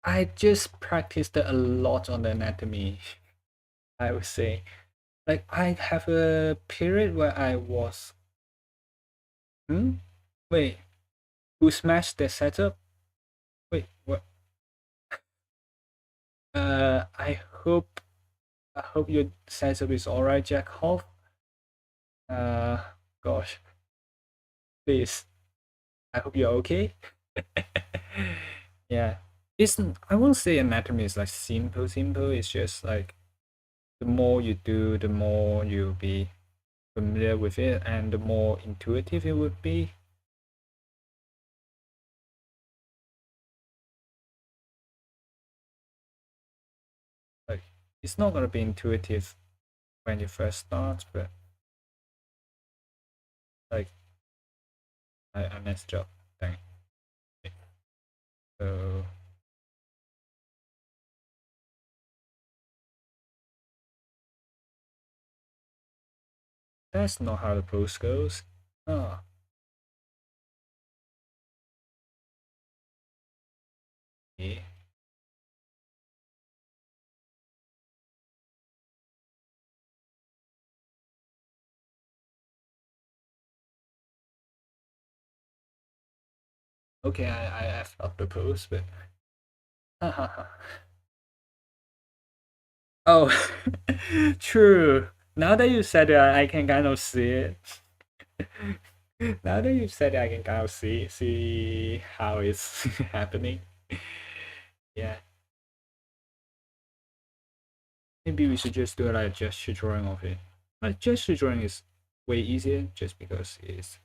I just practiced a lot on the anatomy, I would say. Like I have a period where I was wait, who smashed the setup? Wait, what? I hope your setup is alright, Jack Hoff. Uh, gosh, please. I hope you're okay. Yeah, it's I won't say anatomy is like simple. It's just like the more you do, the more you'll be familiar with it, and the more intuitive it would be. Like it's not gonna be intuitive when you first start, but like I messed up. Dang. So that's not how the pose goes. Oh, yeah. Okay, I effed up the pose, but oh, true. Now that you said it, I can kind of see it. Now that you said it, I can kind of see how it's happening. Yeah, maybe we should just do like a gesture drawing of it. Like gesture drawing is way easier just because it's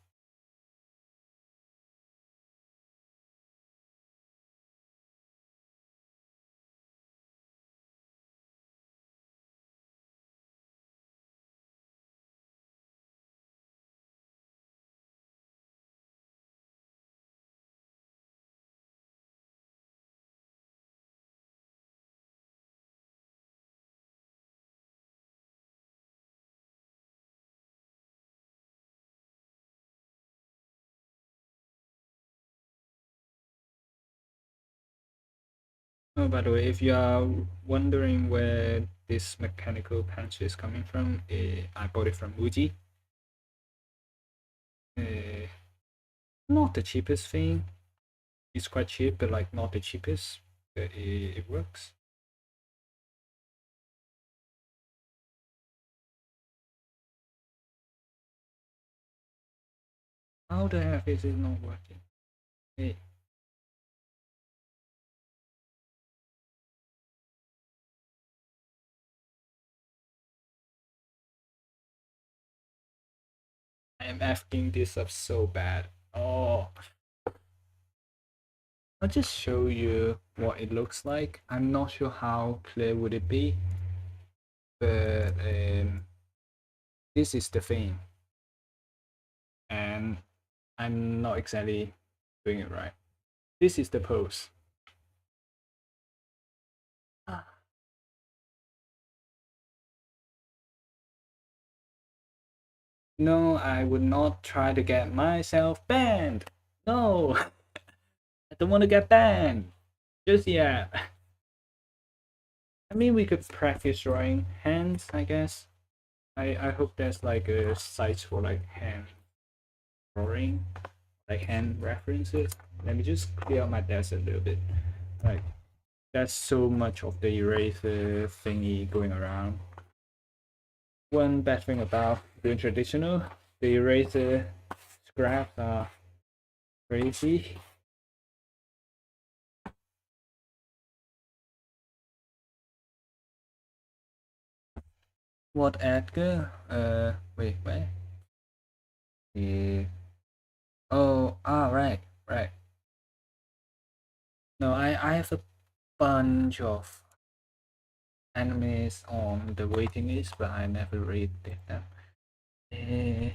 oh, by the way, if you are wondering where this mechanical pencil is coming from, I bought it from Muji. Uh, Not the cheapest thing. It's quite cheap, but like not the cheapest. But it works. How the heck is it not working? Hey. I am asking this up so bad. Oh, I'll just show you what it looks like. I'm not sure how clear would it be, but this is the thing, and I'm not exactly doing it right. This is the pose. No, I would not try to get myself banned. No, I don't want to get banned just yet. I mean, we could practice drawing hands, I guess. I hope there's like a site for like hand drawing, like hand references. Let me just clear out my desk a little bit. Like, there's so much of the eraser thingy going around. One bad thing about doing traditional, the eraser scraps are crazy. What, Edgar? Wait, wait. Yeah. Oh, right, right. No, I have a bunch of animes on the waiting list, but I never read them. Eh,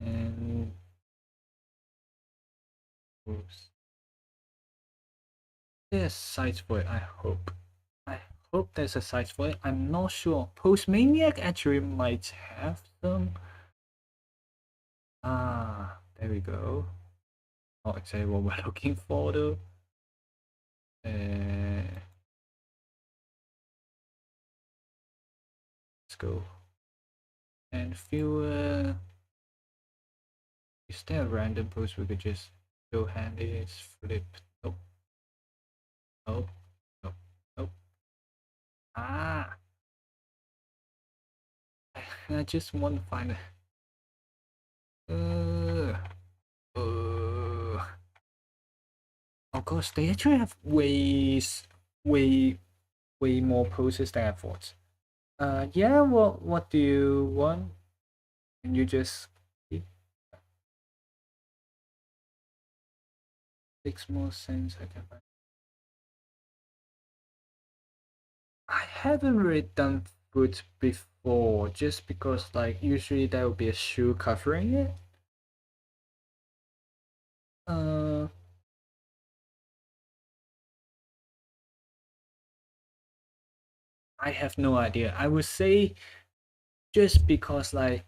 and oops. There's sites for it, I hope. I hope there's a site for it. I'm not sure. Postmaniac actually might have some. Ah, there we go. Not exactly what we're looking for though. Let's go. And fewer. Is there a random post we could just go handy? It's flip. Nope. Nope. Nope. Nope. Ah. I just want to find a. Of course, they actually have way, way more poses than I thought. Yeah. What do you want? Can you just makes more sense? I can find. I haven't really done foot before, just because like usually there will be a shoe covering it. Uh, I have no idea. I would say just because like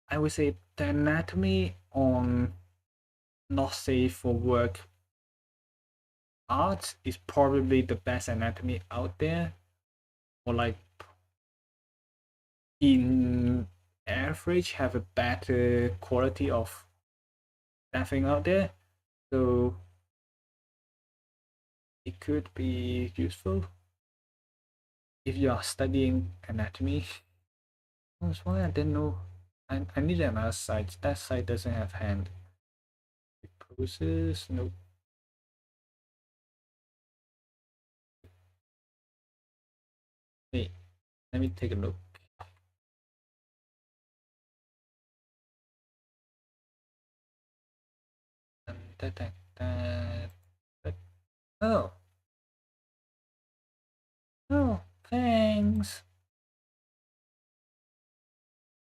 I would say the anatomy on not safe for work art is probably the best anatomy out there, or like in average have a better quality of staffing out there. So it could be useful if you are studying anatomy. That's why I didn't know. I need another site. That site doesn't have hand poses. Nope. Wait, let me take a look. That, that, that. Oh, oh, thanks.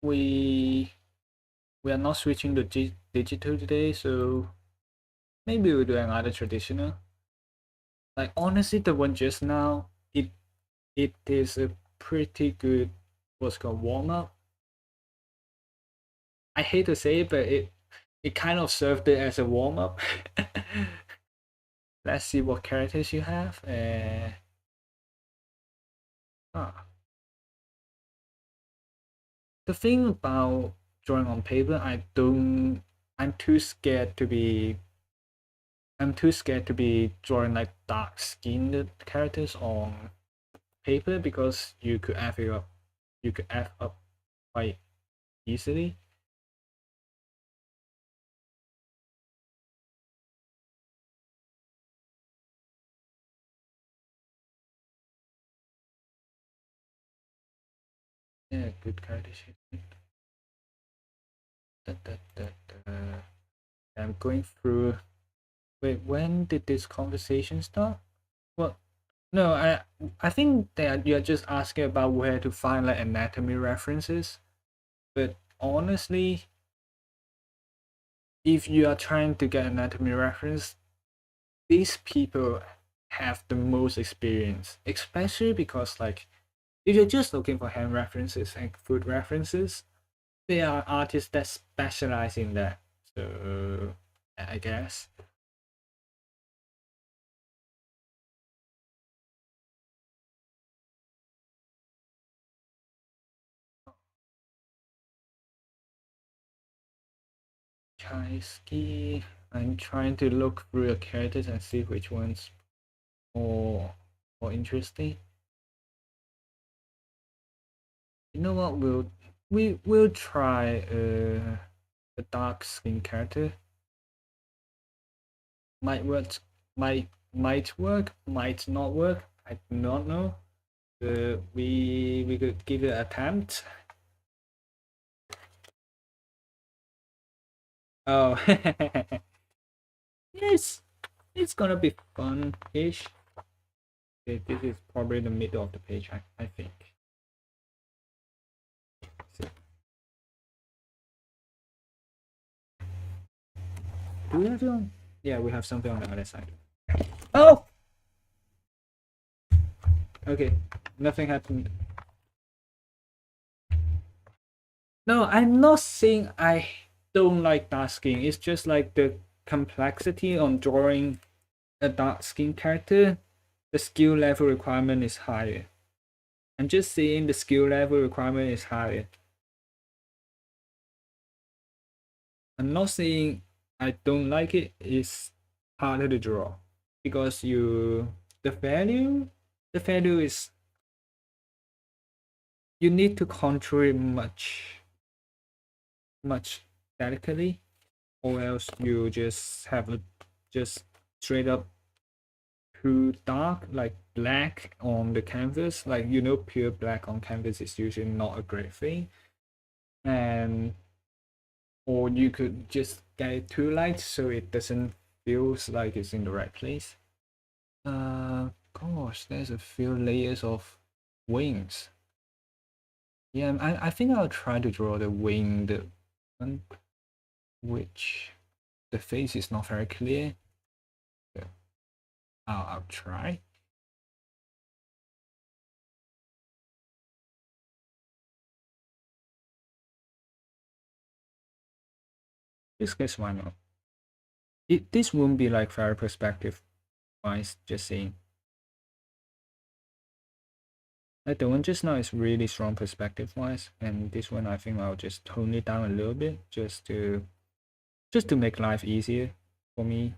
We we are not switching to digital today, so maybe we'll do another traditional. Like honestly, the one just now, it is a pretty good what's called warm up. I hate to say it, but it kind of served it as a warm up. Let's see what characters you have. Huh. The thing about drawing on paper, I don't. I'm too scared to be. I'm too scared to be drawing like dark skinned characters on paper because you could F it up. You could F up quite easily. Yeah, good character sheet. Da, da, da, da. I'm going through. Wait, when did this conversation start? Well, no, I think that you're just asking about where to find like anatomy references. But honestly, if you are trying to get anatomy reference, these people have the most experience, especially because like if you're just looking for hand references and food references, there are artists that specialize in that. So I guess. Chaisky. I'm trying to look through the characters and see which ones more more interesting. You know what? We'll try a dark skin character. Might work. Might work. Might not work. I do not know. We could give it an attempt. Oh, yes, it's gonna be fun-ish. Okay, this is probably the middle of the page, I think. So, do we have it on? Yeah, we have something on the other side. Oh, okay, nothing happened. No, I'm not saying I don't like dark skin. It's just like the complexity on drawing a dark skin character, the skill level requirement is higher. I'm just saying the skill level requirement is higher. I'm not saying I don't like it. It's harder to draw because the value the value is you need to control it much delicately, or else you just have a just straight up too dark, like black on the canvas. Like pure black on canvas is usually not a great thing, and or you could just get it too light so it doesn't feels like it's in the right place. Gosh, there's a few layers of wings. Yeah, I think I'll try to draw the winged one, which the face is not very clear. So I'll try. This case, why not? This won't be like very perspective wise, just saying. Like the one just now is really strong perspective wise, and this one I think I'll just tone it down a little bit just to make life easier for me.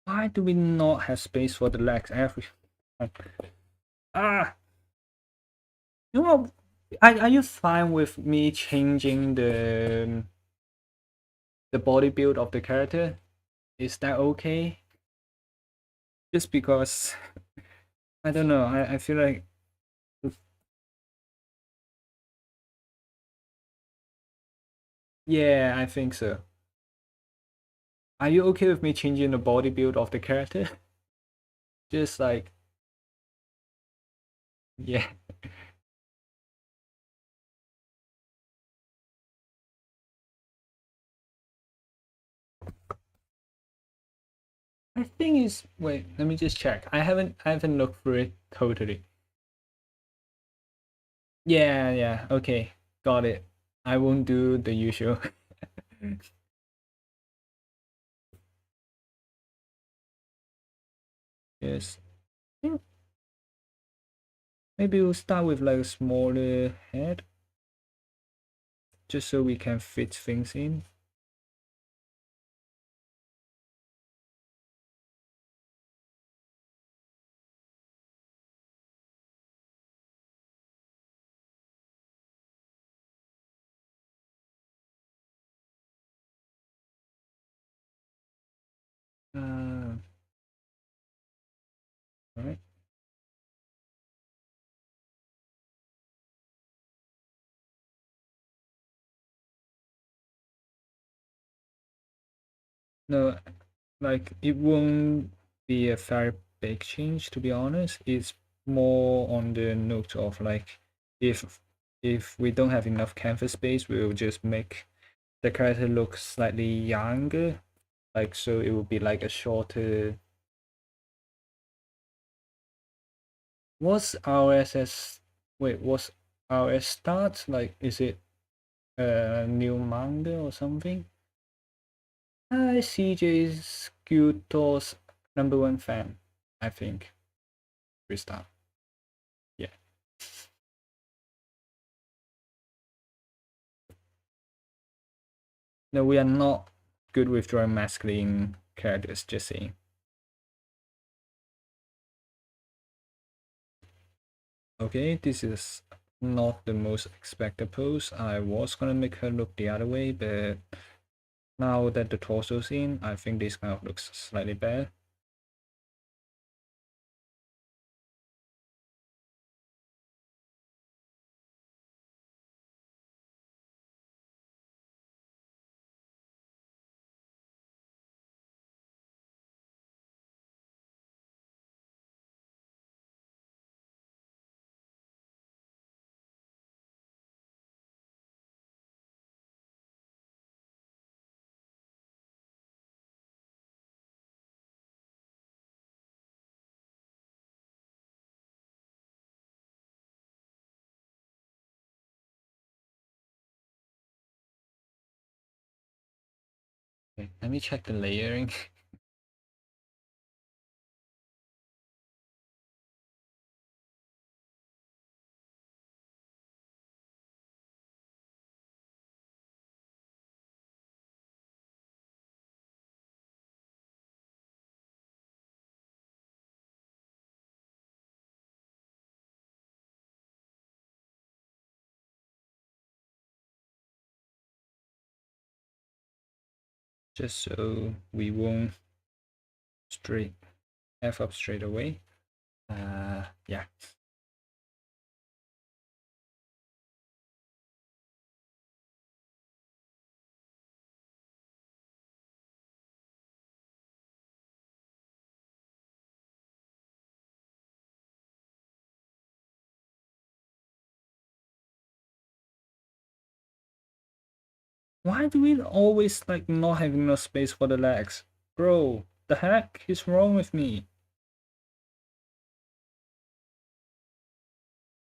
Why do we not have space for the legs every ah you know are you fine with me changing the body build of the character? Is that okay? Just because I don't know, I feel like yeah, I think so. Are you okay with me changing the body build of the character? Just like yeah. I think it's wait, let me just check. I haven't looked through it totally. Yeah, yeah, okay. Got it. I won't do the usual. Yes. Yeah. Maybe we'll start with like a smaller head, just so we can fit things in. Right. No, like it won't be a very big change, to be honest. It's more on the note of like if we don't have enough canvas space, we'll just make the character look slightly younger. Like so it will be like a shorter. What's RSS? Wait, what's RS start? Like is it a new manga or something? Hi CJ's Gyuto's #1 fan, I think. Restart. Yeah. No, we are not good with drawing masculine characters, just saying. Okay, this is not the most expected pose. I was gonna make her look the other way, but now that the torso's in, I think this kind of looks slightly better. Okay, let me check the layering. Just so we won't straight F up straight away. Yeah. Why do we always like not have enough space for the legs? Bro, the heck is wrong with me?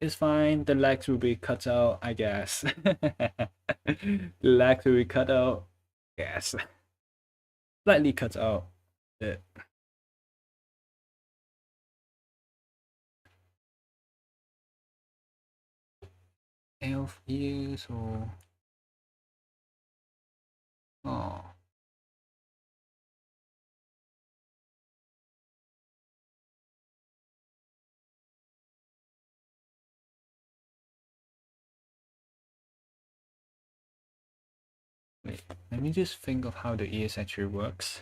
It's fine, the legs will be cut out, I guess. The legs will be cut out, yes. Slightly cut out. Uh, Elf ears or... Oh. Wait, let me just think of how the ears actually works.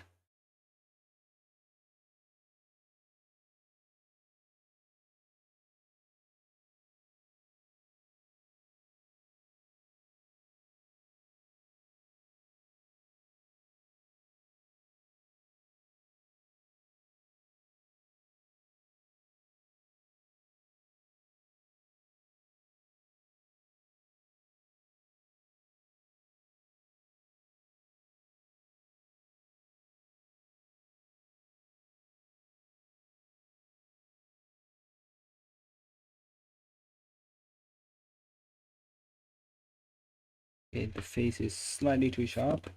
Okay, the face is slightly too sharp.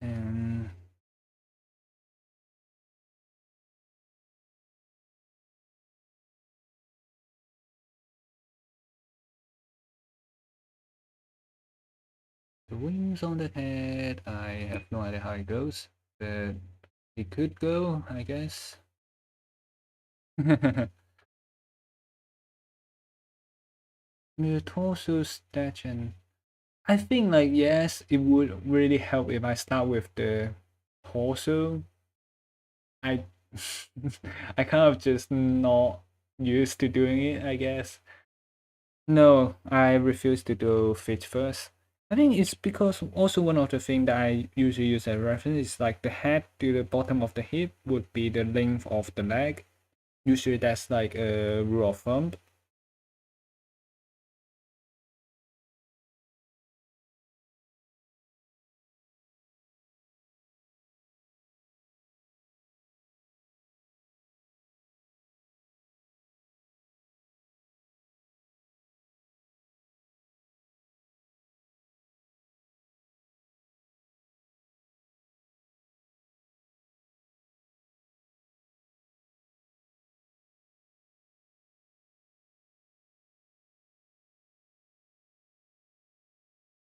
And The wings on the head, I have no idea how it goes, but it could go, I guess. The torso statue. I think like yes, it would really help if I start with the torso. I I kind of just not used to doing it, I guess. No, I refuse to do feet first. I think it's because also one of the things that I usually use as reference is like the head to the bottom of the hip would be the length of the leg. Usually that's like a rule of thumb.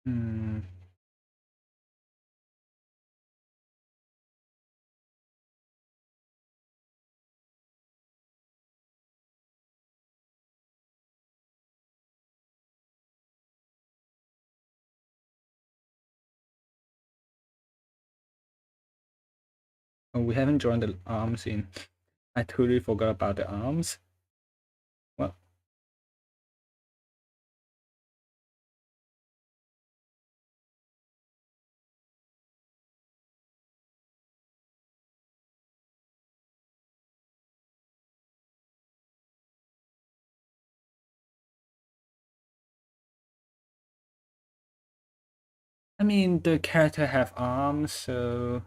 Hmm. Oh, we haven't joined the arms in. I totally forgot about the arms. Well, I mean the character have arms, so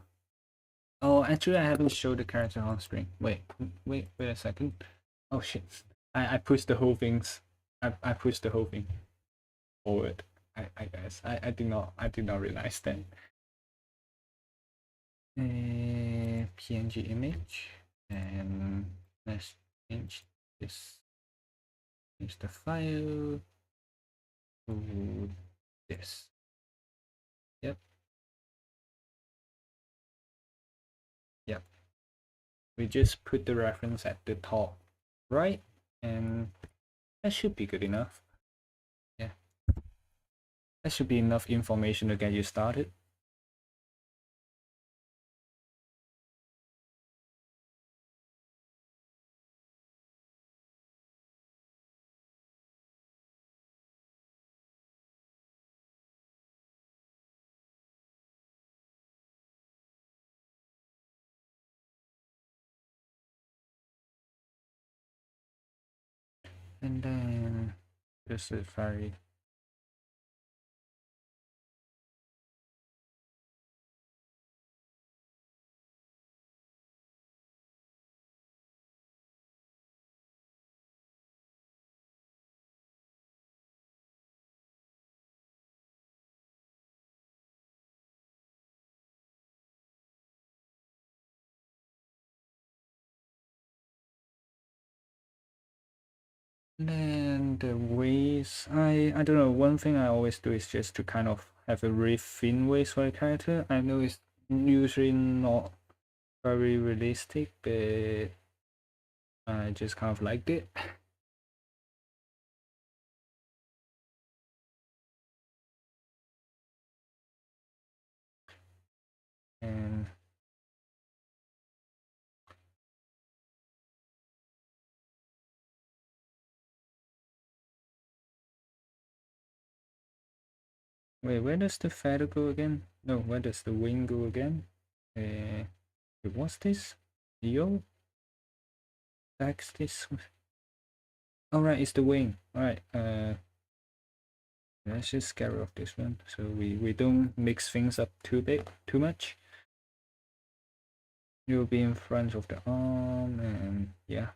oh actually I haven't showed the character on screen. Wait a second. Oh shit. I pushed the whole things. I pushed the whole thing forward. I guess. I did not realize that. PNG image and let's change this. Change the file to this. Yep. Yep. We just put the reference at the top right, and that should be good enough. Yeah. That should be enough information to get you started. And then this is very then the waist, I don't know, one thing I always do is just to kind of have a really thin waist for a character. I know it's usually not very realistic, but I just kind of liked it. And wait, where does the feather go again? No, where does the wing go again? Uh, what's this? Yo, that's this. Alright, it's the wing. Alright, let's just get rid of this one so we don't mix things up too much. You'll be in front of the arm and yeah.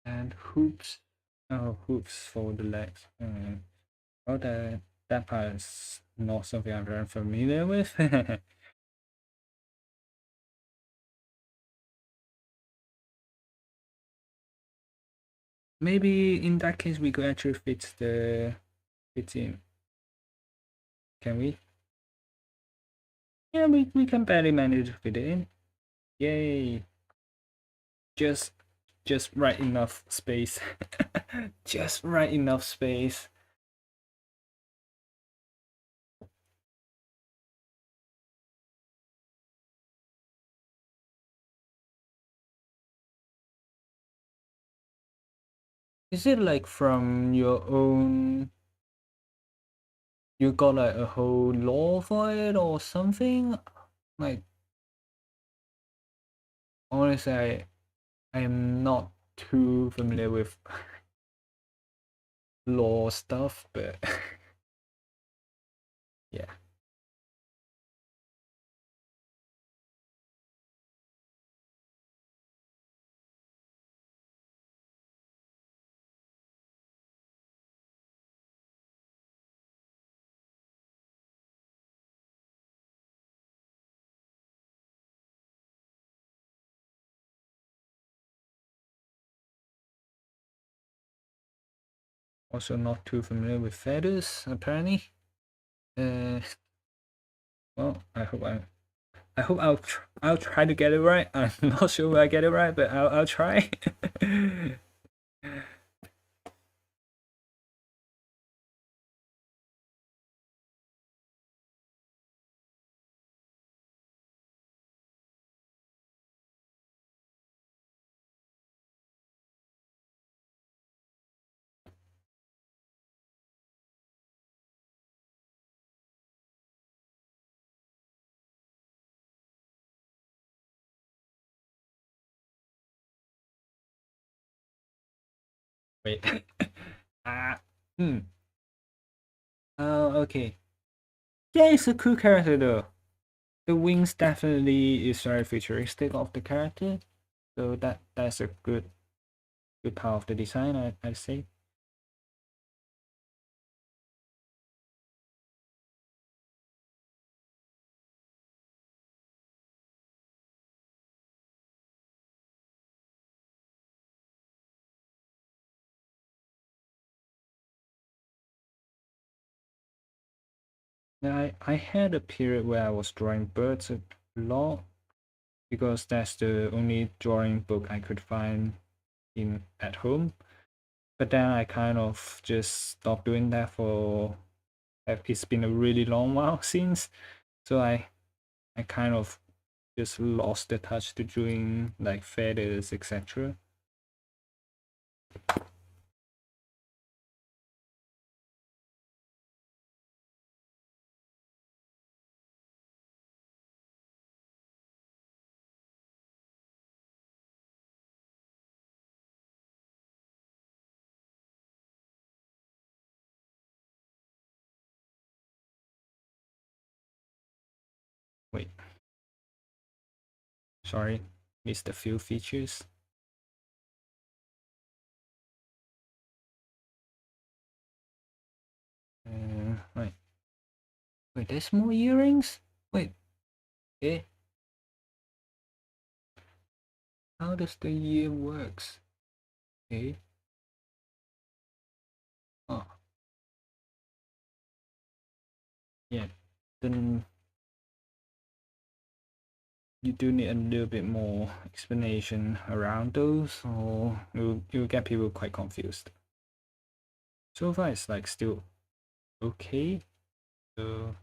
And hoops. Oh, hoops for the legs. Oh, that part is not something I'm very familiar with. Maybe in that case we could actually fit in. Can we? Yeah, we can barely manage to fit it in. Yay! Just just right enough space. Just right enough space. Is it like from your own? You got like a whole law for it or something? Like honestly, I am not too familiar with law stuff, but yeah. Also not too familiar with feathers, apparently. Uh, well, I hope I'll try to get it right. I'm not sure if I get it right, but I'll try. Wait. Ah. Hmm. Oh, okay. Yeah, it's a cool character though. The wings definitely is very futuristic of the character, so that's a good part of the design. I'd say. I had a period where I was drawing birds a lot because that's the only drawing book I could find in at home. But then I kind of just stopped doing that for it's been a really long while since. So I kind of just lost the touch to doing like feathers, etc. Wait, sorry, missed a few features. Right. Wait, there's more earrings? Wait, eh? How does the ear works? Eh? Oh, yeah. Then you do need a little bit more explanation around those, or you'll get people quite confused. So far, it's like still okay. So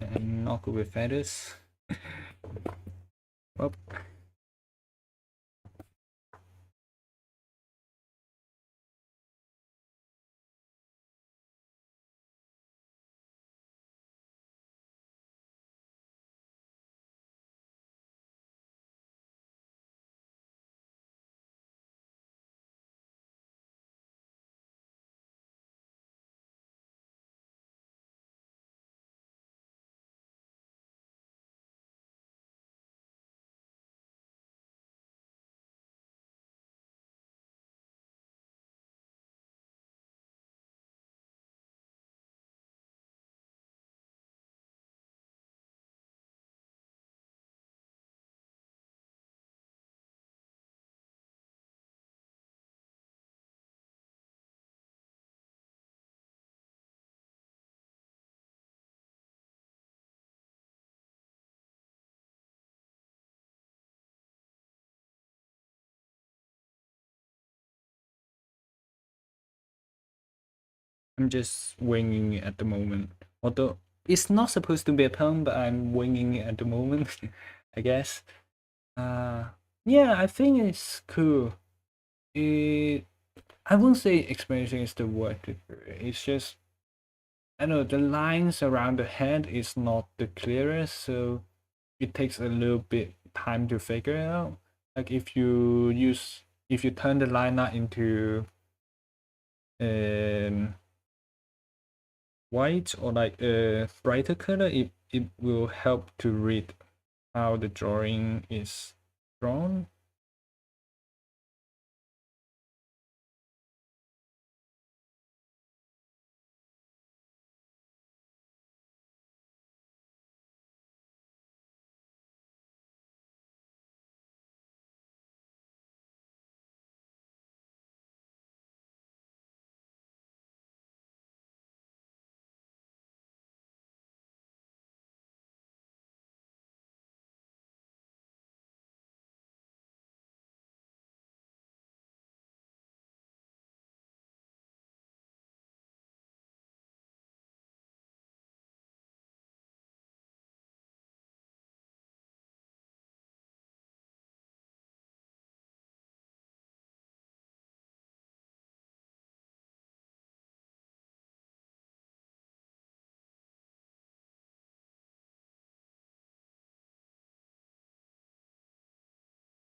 and not good with feathers. Well, I'm just winging it at the moment. Although it's not supposed to be a pun, but I'm winging it at the moment, I guess. Uh, yeah, I think it's cool. It, I won't say experiencing is the word. It's just, I know the lines around the head is not the clearest, so it takes a little bit time to figure it out. Like if you turn the liner into um white or like a brighter color, it will help to read how the drawing is drawn.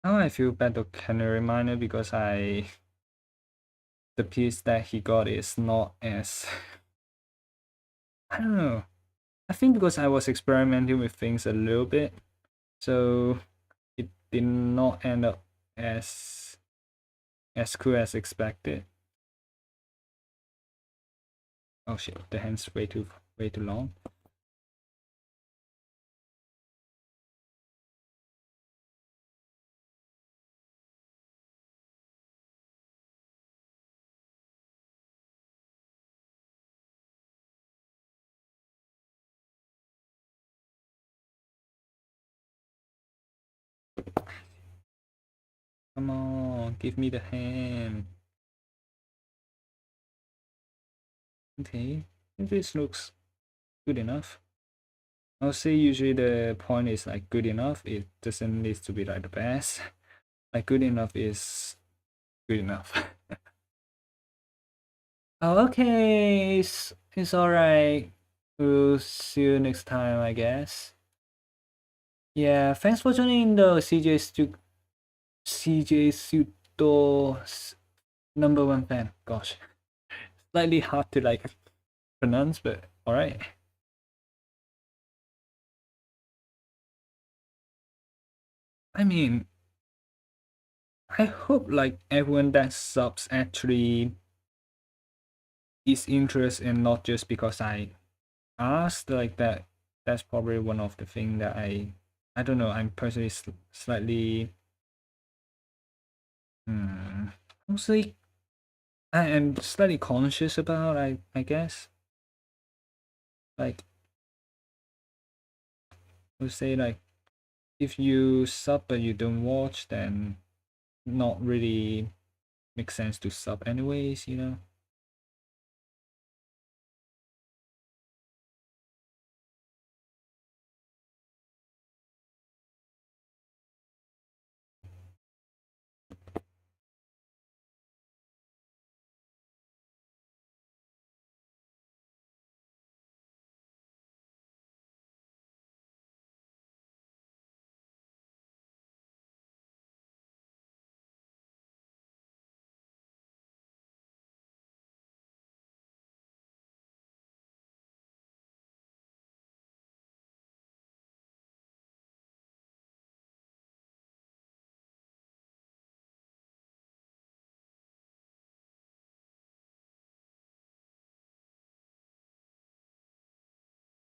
Now I feel better kind of reminder because the piece that he got is not as I don't know. I think because I was experimenting with things a little bit, so it did not end up as cool as expected. Oh shit, the hand's way too long. Come on, give me the hand. Okay, this looks good enough. I'll say usually the point is like good enough. It doesn't need to be like the best. Like good enough is good enough. Oh, okay, it's all right. We'll see you next time, I guess. Yeah, thanks for joining the CJ Suto's #1 fan. Gosh, slightly hard to like pronounce, but all right. I mean, I hope like everyone that subs actually is interested and not just because I asked like that. That's probably one of the thing that I don't know. I'm personally slightly mostly I am slightly conscious about. I guess like we say like if you sub but you don't watch, then not really makes sense to sub anyways. You know.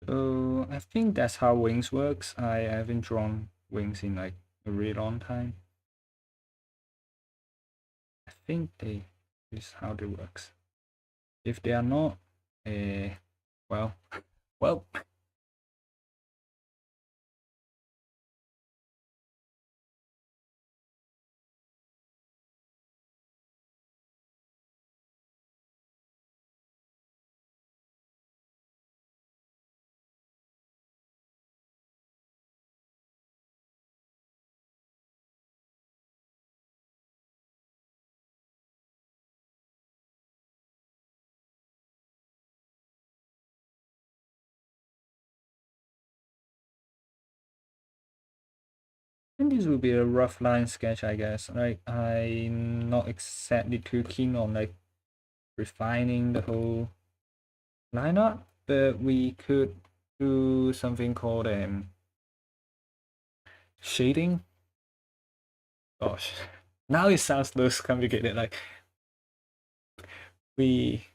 So I think that's how wings works. I haven't drawn wings in like a really long time. I think they is how they works. If they are not, well, well. And this will be a rough line sketch, I guess. Like I'm not exactly too keen on like refining the whole lineup, but we could do something called shading. Gosh, now it sounds less complicated. Like we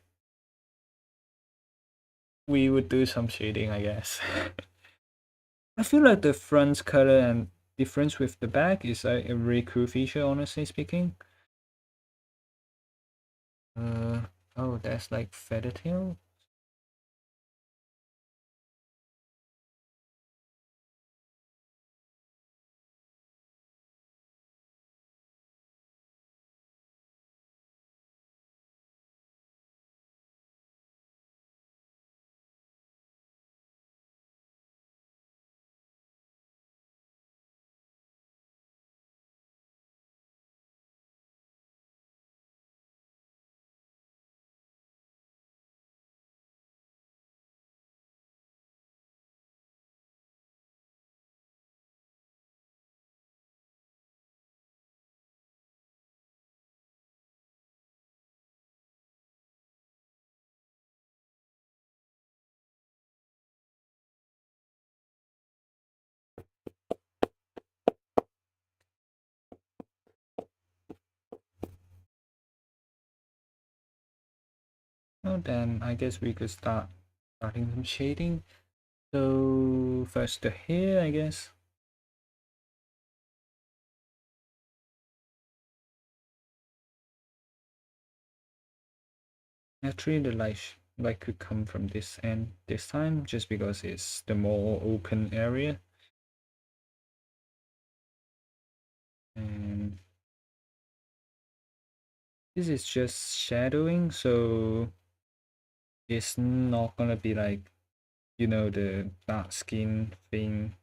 we would do some shading, I guess. I feel like the front color and difference with the back is like a really cool feature, honestly speaking. Oh, that's like feather tail. Well, then I guess we could starting some shading. So first the hair, I guess. Actually, the light could come from this end this time, just because it's the more open area. And this is just shadowing, so it's not gonna be like, the dark skin thing.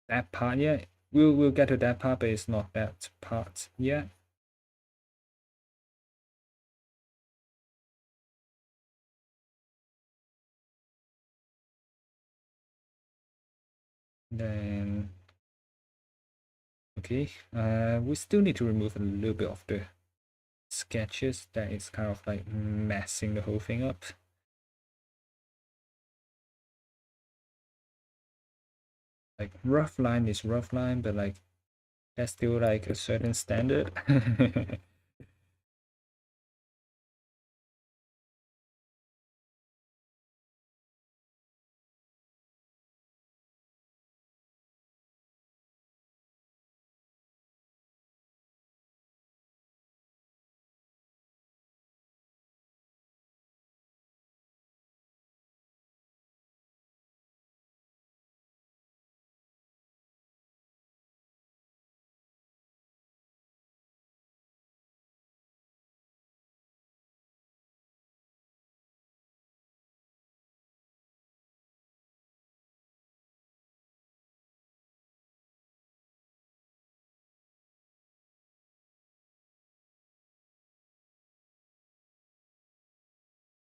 That part yet. We'll get to that part, but it's not that part yet. Then okay, we still need to remove a little bit of the sketches that is kind of like messing the whole thing up. Like rough line is rough line, but like that's still like a certain standard.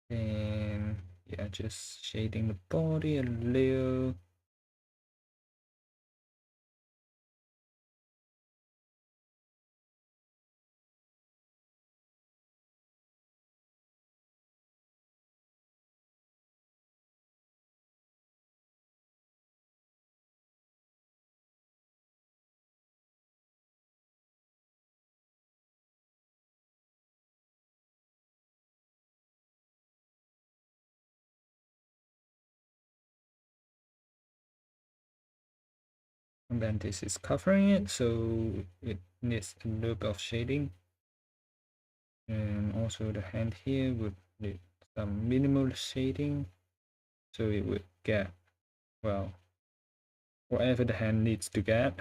And yeah, just shading the body a little. And then this is covering it, so it needs a little bit of shading. And also the hand here would need some minimal shading, so it would get, well, whatever the hand needs to get.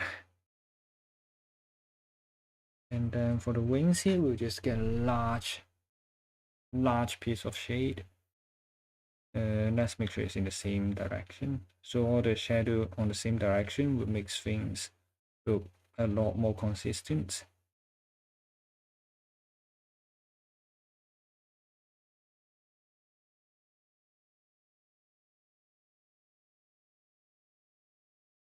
And then for the wings here, we'll just get a large piece of shade. Let's make sure it's in the same direction. So all the shadow on the same direction would make things look a lot more consistent.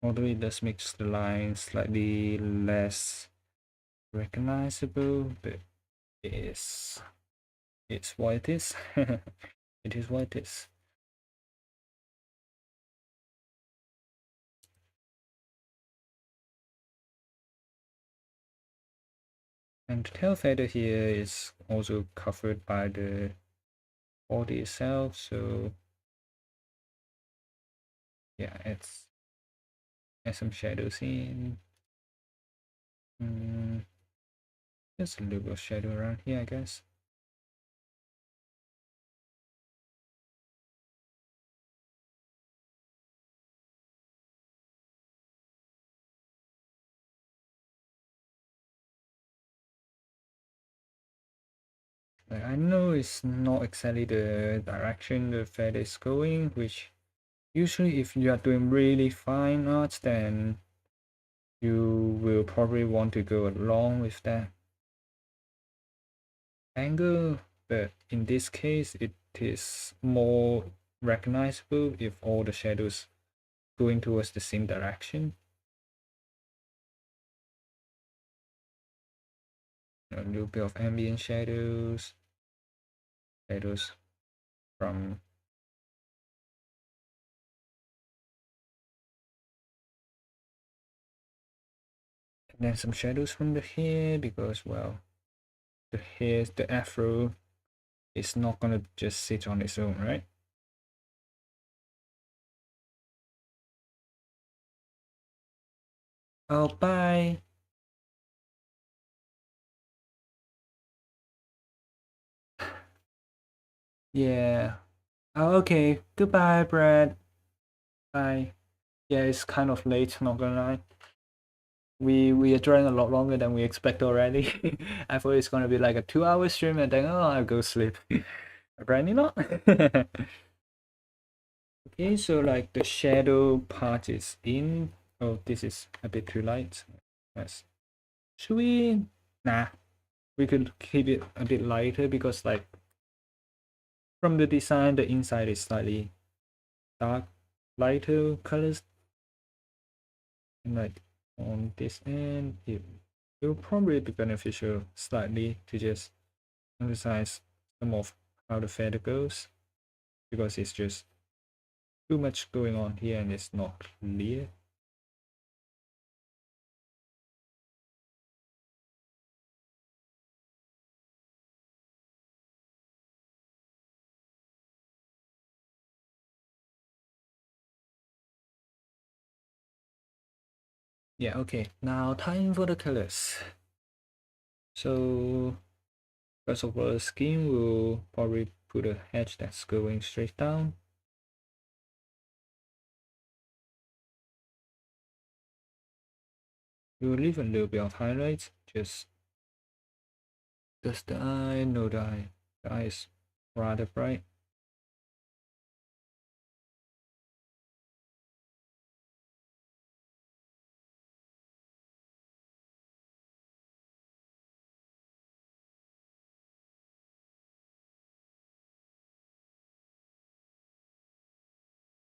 Although it does make the line slightly less recognizable, but it's what it is. It is what it is. And the tail feather here is also covered by the body itself, so yeah, it's has some shadows in. Just a little bit of shadow around here, I guess. Like, I know it's not exactly the direction the feather is going, which usually if you are doing really fine art, then you will probably want to go along with that angle, but in this case it is more recognizable if all the shadows going towards the same direction. A little bit of ambient shadows from and then some shadows from the hair, because well, the afro is not gonna just sit on its own, right? Oh, bye. Yeah. Oh, okay. Goodbye, Brad. Bye. Yeah, it's kind of late, not gonna lie. We are drawing a lot longer than we expect already. I thought it's gonna be like a 2 hour stream and then I'll go sleep. Apparently not. Okay, so like the shadow part is in. Oh, this is a bit too light. Yes. Should we? Nah, we could keep it a bit lighter because like from the design, the inside is slightly dark, lighter colors. And like on this end, it will probably be beneficial slightly to just emphasize some of how the feather goes, because it's just too much going on here and it's not clear. Yeah, okay, now time for the colors. So first of all, the skin will probably put a hedge that's going straight down. We'll leave a little bit of highlights, just the eye, no the eye. The eye is rather bright.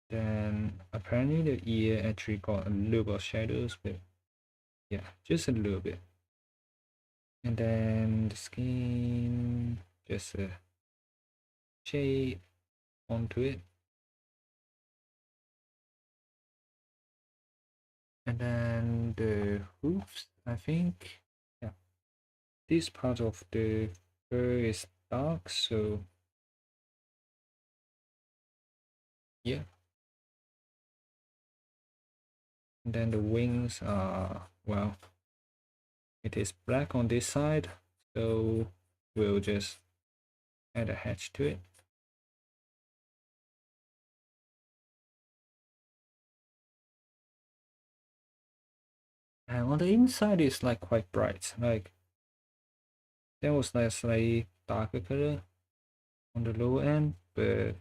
Then apparently the ear actually got a little bit of shadows, but yeah, just a little bit. And then the skin, just a shade onto it. And then the hoofs, I think, yeah, this part of the fur is dark, so yeah. And then the wings are, well, it is black on this side, so we'll just add a hatch to it. And on the inside is like quite bright, like there was like slightly darker color on the lower end, but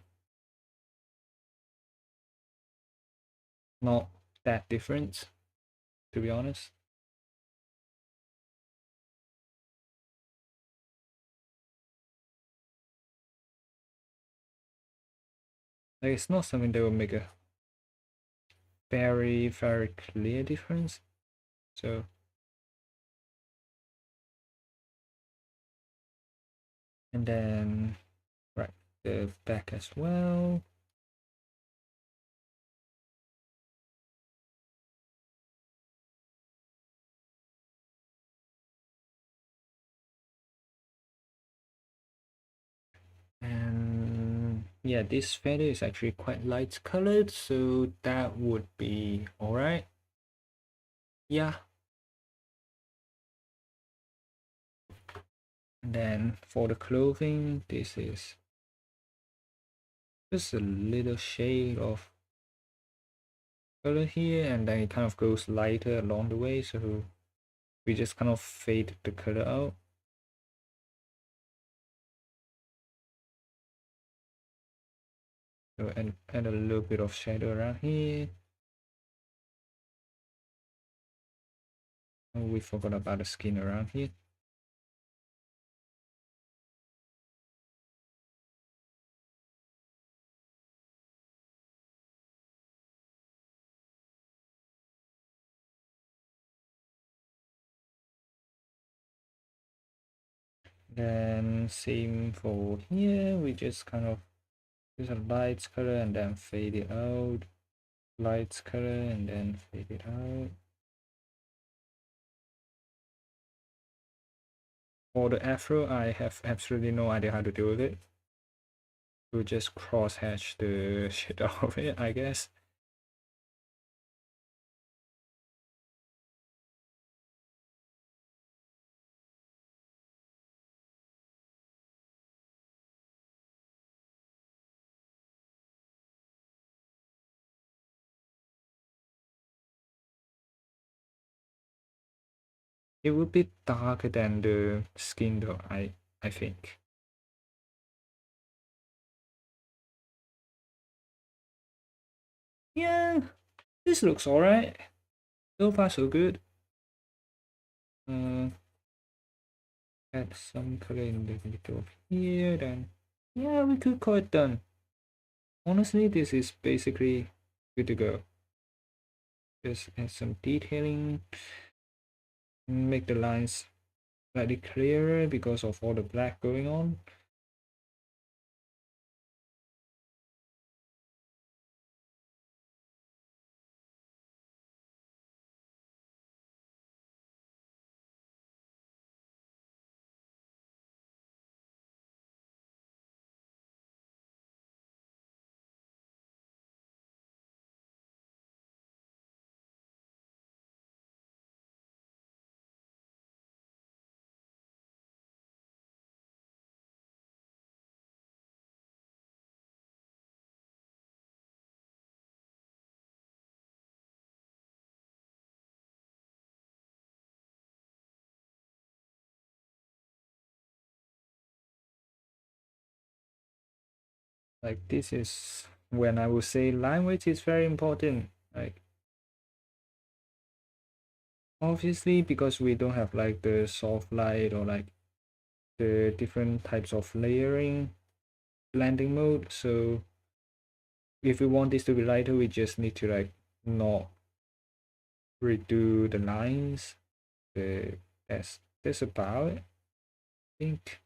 not that different, to be honest. Like it's not something that will make a very, very clear difference. So, and then, right, the back as well. And yeah, this feather is actually quite light colored, so that would be all right. Yeah. And then for the clothing, this is just a little shade of color here, and then it kind of goes lighter along the way, so we just kind of fade the color out. So add a little bit of shadow around here. Oh, we forgot about the skin around here. Then same for here, we just kind of use a light color and then fade it out. Light color and then fade it out. For the afro, I have absolutely no idea how to deal with it. We'll just cross hatch the shit out of it, I guess. It will be darker than the skin though, I think. Yeah, this looks alright. So far so good. Add some color in the middle of here, then yeah, we could call it done. Honestly, this is basically good to go. Just add some detailing, make the lines slightly clearer because of all the black going on. Like this is when I would say line weight is very important. Like obviously because we don't have like the soft light or like the different types of layering blending mode, so if we want this to be lighter, we just need to like not redo the lines. That's about it, I think.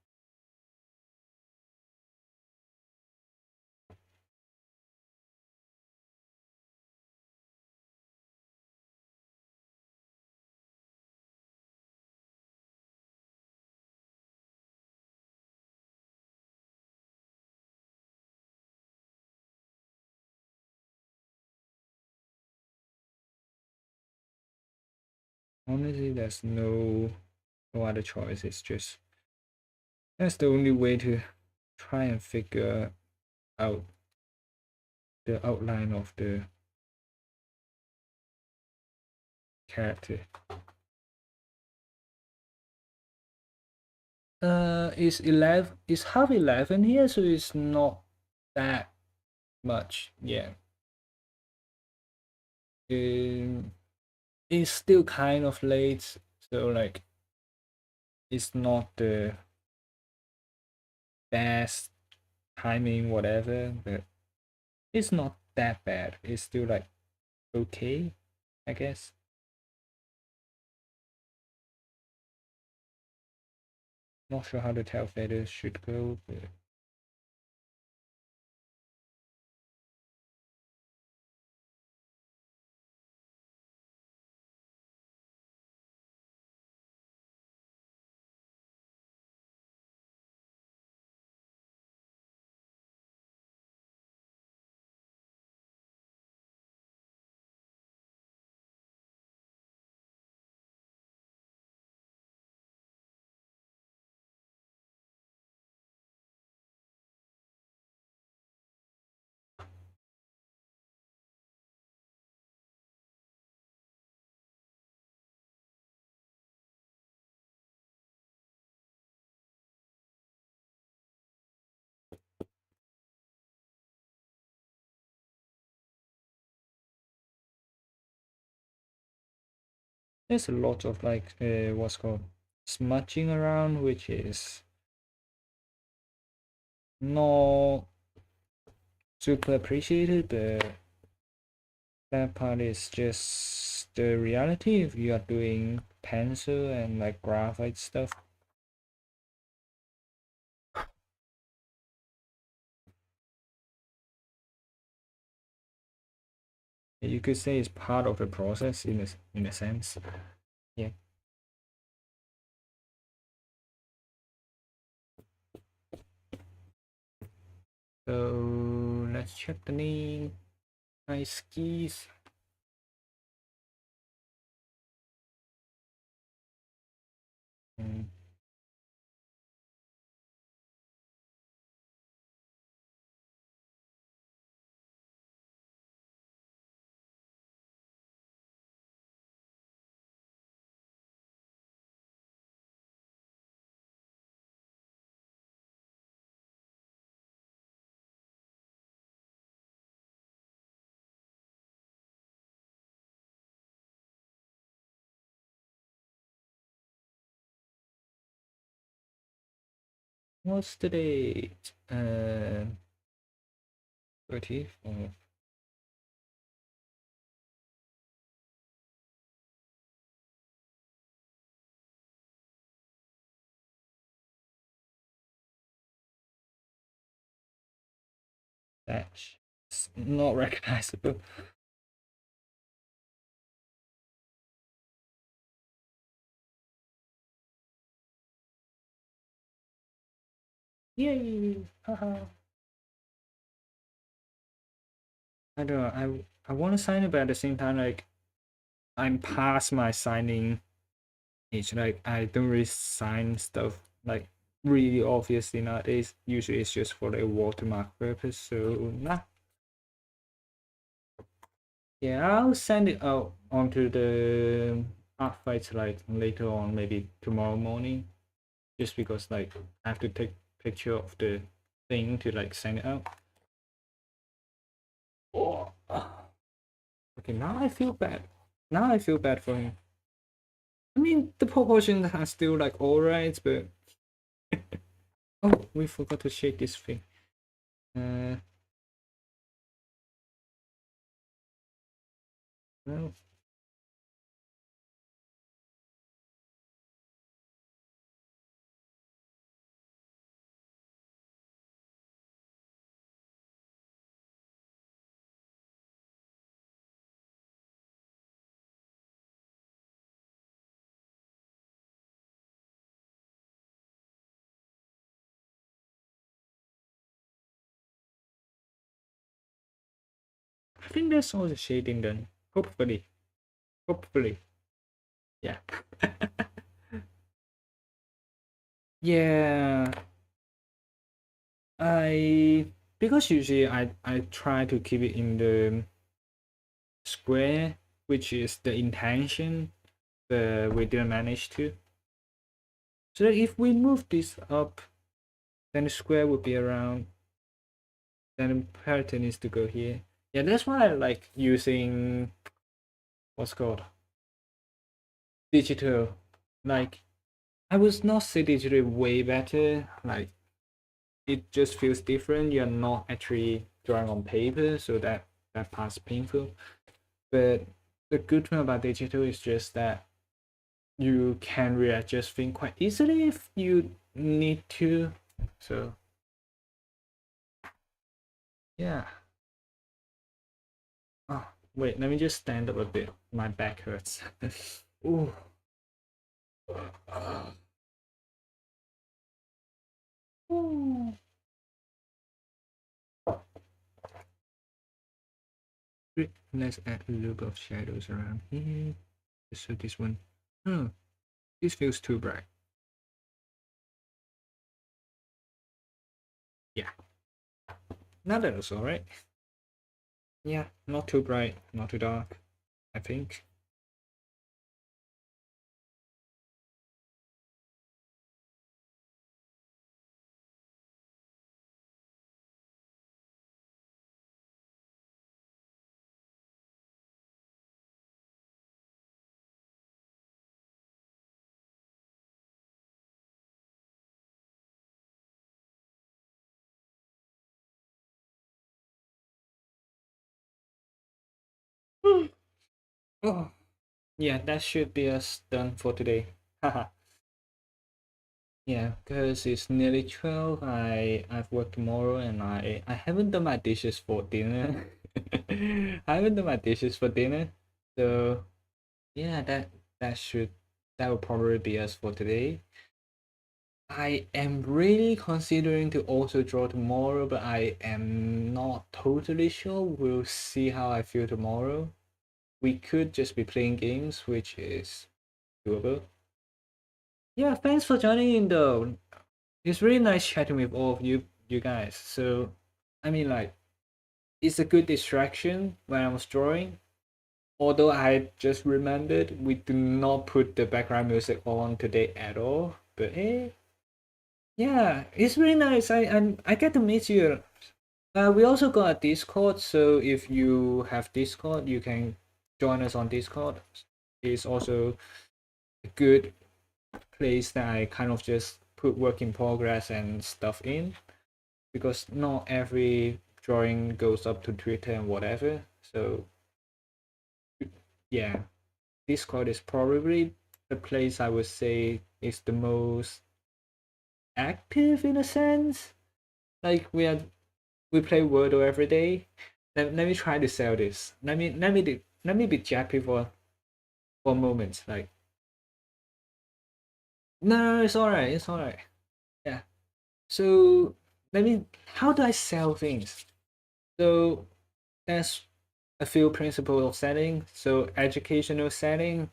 Honestly, there's no other choice. It's just that's the only way to try and figure out the outline of the character. It's half 11 here, so it's not that much. Yeah. Um, it's still kind of late, so like it's not the best timing, whatever, but it's not that bad. It's still like okay, I guess. Not sure how the tail feathers should go, but there's a lot of like what's called smudging around, which is not super appreciated, but that part is just the reality if you are doing pencil and like graphite stuff. You could say it's part of the process in a sense. Yeah. So let's check the name. Nice skis. Mm, what's the date? 30th of Batch. It's not recognizable. Yay! Haha. I don't know. I want to sign it, but at the same time, like I'm past my signing age. Like I don't really sign stuff like really obviously nowadays. Usually it's just for the watermark purpose. So nah. Yeah, I'll send it out onto the art fights like later on, maybe tomorrow morning. Just because like I have to take picture of the thing to like send it out. Oh. Okay, now I feel bad. Now I feel bad for him. I mean, the proportions are still like alright, but oh, we forgot to shake this thing. Uh, well, I think that's all the shading done. Hopefully, hopefully. Yeah. Yeah. I because usually I try to keep it in the square, which is the intention, but we didn't manage to. So that if we move this up, then the square would be around. Then the pattern needs to go here. Yeah, that's why I like using what's called digital. Like I would not say digital way better. Like it just feels different. You're not actually drawing on paper, so that part's painful. But the good thing about digital is just that you can readjust things quite easily if you need to. So yeah. Oh wait, let me just stand up a bit. My back hurts. Ooh. Ooh. Let's add a little bit of shadows around here. So this one, oh, this feels too bright. Yeah, now that looks alright. Yeah, not too bright, not too dark, I think. Oh, yeah, that should be us done for today. Haha. Yeah, because it's nearly 12. I've worked tomorrow and I haven't done my dishes for dinner. I haven't done my dishes for dinner. So yeah, that that will probably be us for today. I am really considering to also draw tomorrow, but I am not totally sure. We'll see how I feel tomorrow. We could just be playing games, which is doable. Yeah, thanks for joining in though. It's really nice chatting with all of you guys. So I mean like it's a good distraction when I was drawing. Although I just remembered we do not put the background music on today at all. But hey, yeah, it's really nice. I get to meet you. We also got a Discord, so if you have Discord, you can join us on Discord. It's also a good place that I kind of just put work in progress and stuff in because not every drawing goes up to Twitter and whatever. So yeah, Discord is probably the place I would say is the most active in a sense. Like we play Wordle every day. Let me try to sell this. Let me be Jappy for a moment. Like no, it's alright. It's alright. Yeah. So let me. How do I sell things? So there's a few principles of selling. So educational selling,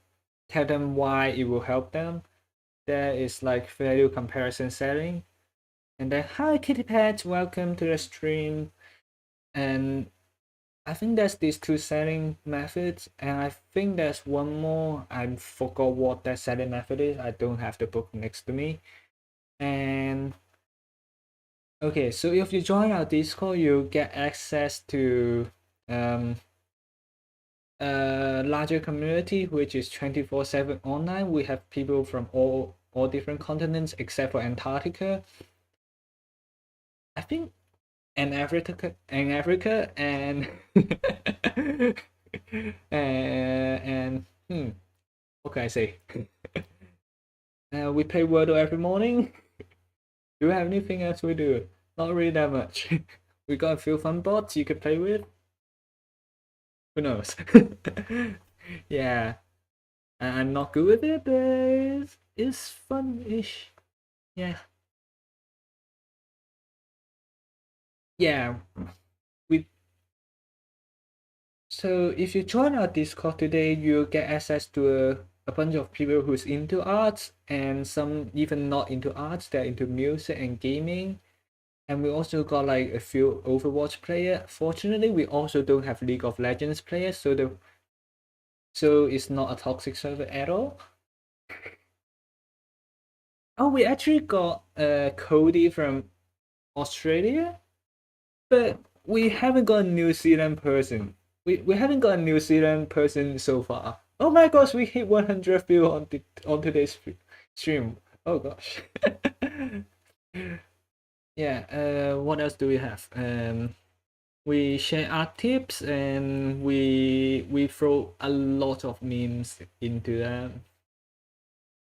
tell them why it will help them. There is like value comparison selling, and then hi Kitty Pet, welcome to the stream. And I think that's these two selling methods, and I think there's one more. I forgot what that selling method is. I don't have the book next to me. And okay, so if you join our Discord, you get access to um a larger community which is 24/7 online. We have people from all different continents except for Antarctica. I think and Africa and and what can I say? We play Wordle every morning. Do we have anything else we do? Not really that much. We got a few fun bots you could play with. Who knows? Yeah, I'm not good with it, but it's fun-ish. Yeah, yeah. We So if you join our Discord today, you'll get access to a bunch of people who's into arts, and some even not into arts, they're into music and gaming. And we also got like a few Overwatch player. Fortunately, we also don't have League of Legends players, so it's not a toxic server at all. Oh, we actually got Cody from Australia, but we haven't got a New Zealand person. We haven't got a New Zealand person so far. Oh my gosh, we hit 100 views on today's stream. Oh gosh. Yeah, what else do we have? We share art tips, and we throw a lot of memes into them.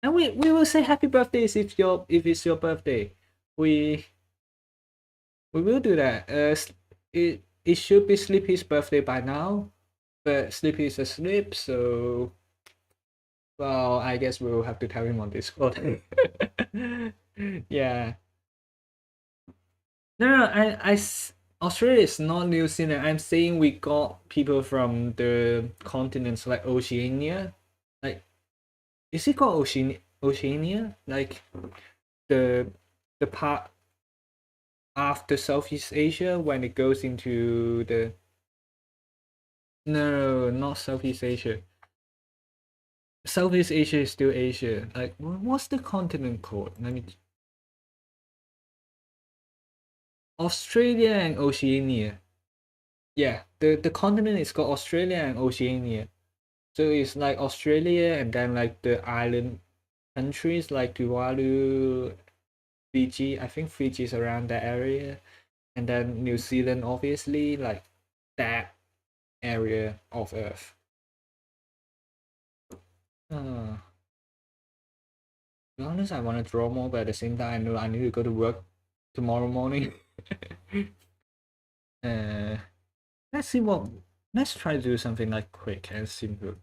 And we will say happy birthdays if it's your birthday. We we will do that. It should be Sleepy's birthday by now, but Sleepy is asleep, so well, I guess we'll have to tell him on Discord. Yeah. No, Australia is not New Zealand. I'm saying we got people from the continents like Oceania. Like, is it called Oceania? Like the the part after Southeast Asia when it goes into the no, not Southeast Asia. Southeast Asia is still Asia. Like, what's the continent called? Let me. Australia and Oceania. Yeah, the continent is called Australia and Oceania. So it's like Australia and then like the island countries like Tuvalu, Fiji. I think Fiji is around that area, and then New Zealand, obviously, like that area of Earth. To be honest, I want to draw more, but at the same time, I know I need to go to work tomorrow morning. uh, let's see what. Let's try to do something like quick and simple,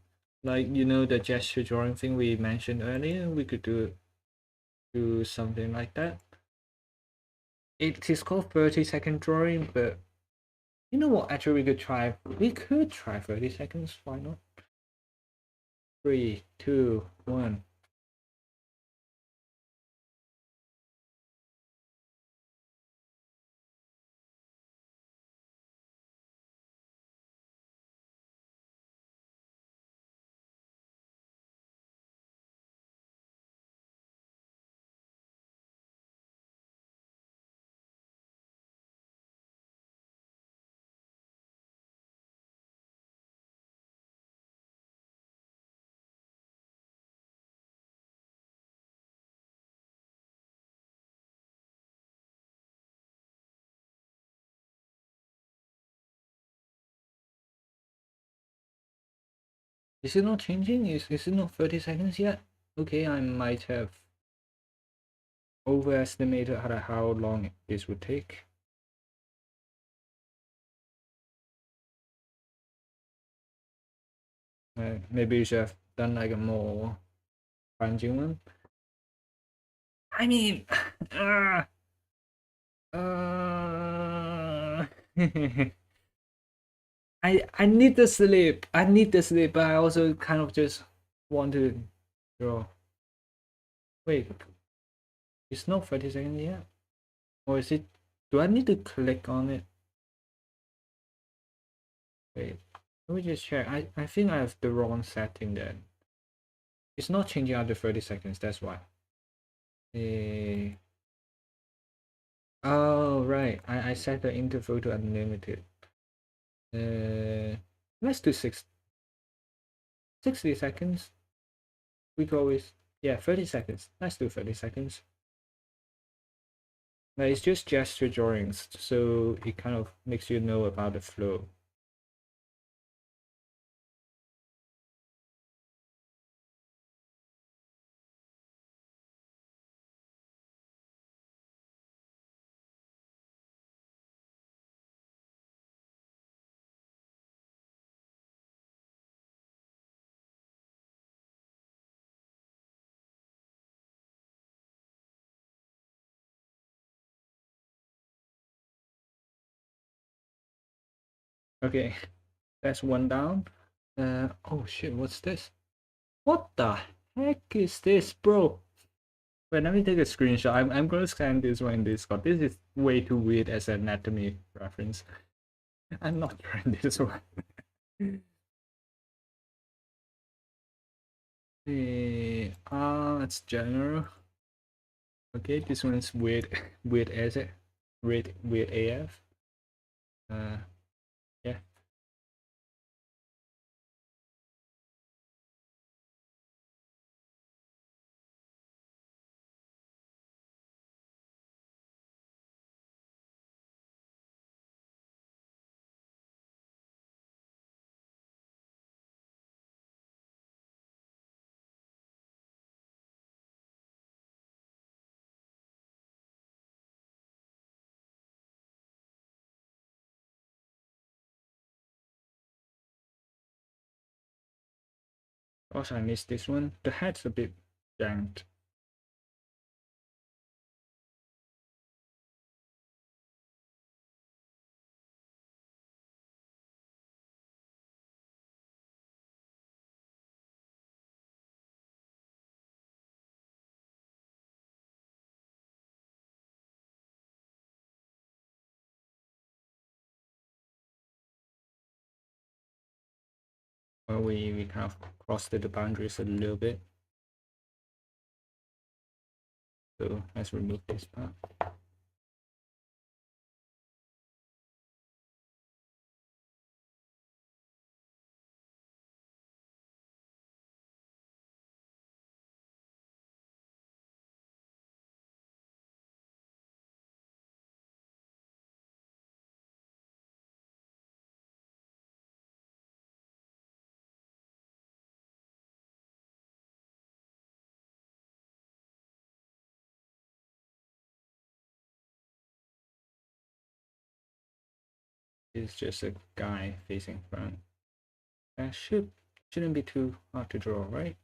like the gesture drawing thing we mentioned earlier. We could do something like that. It is called 30-second drawing, but you know what? Actually, we could try 30 seconds. Why not? 3, 2, 1. Is it not changing? Is it not 30 seconds yet? Okay, I might have overestimated how long this would take. Maybe you should have done like a more challenging one. I mean, uh, I need the sleep. I need the sleep, but I also kind of just want to draw. Wait, it's not 30 seconds yet? Or is it? Do I need to click on it? Wait, let me just check. I think I have the wrong setting then. It's not changing after 30 seconds, that's why. Oh, right. I set the interval to unlimited. Let's do 60 seconds. We could always, yeah, 30 seconds. Let's do 30 seconds. But it's just gesture drawings, so it kind of makes you know about the flow. Okay, that's one down. Oh shit, what's this? What the heck is this, bro? Wait, let me take a screenshot. I'm gonna scan this one in Discord. This is way too weird as an anatomy reference. I'm not trying this one. It's general. Okay, this one's weird, weird as it, weird AF. Yeah. Also, I missed this one. The head's a bit janked. Well, we kind of crossed the boundaries a little bit. So let's remove this part. It's just a guy facing front. That shouldn't be too hard to draw, right?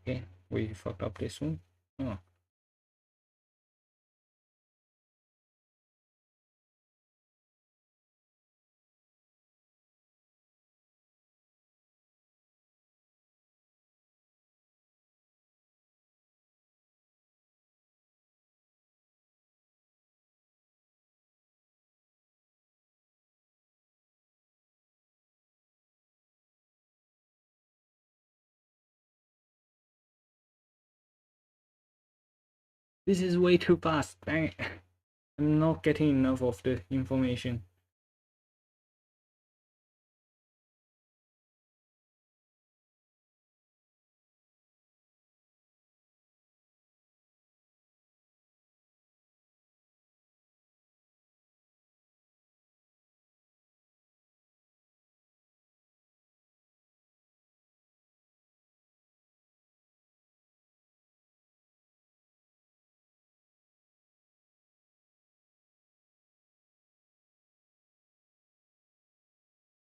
Okay, we fucked up this one. Oh, this is way too fast. Dang it. I'm not getting enough of the information.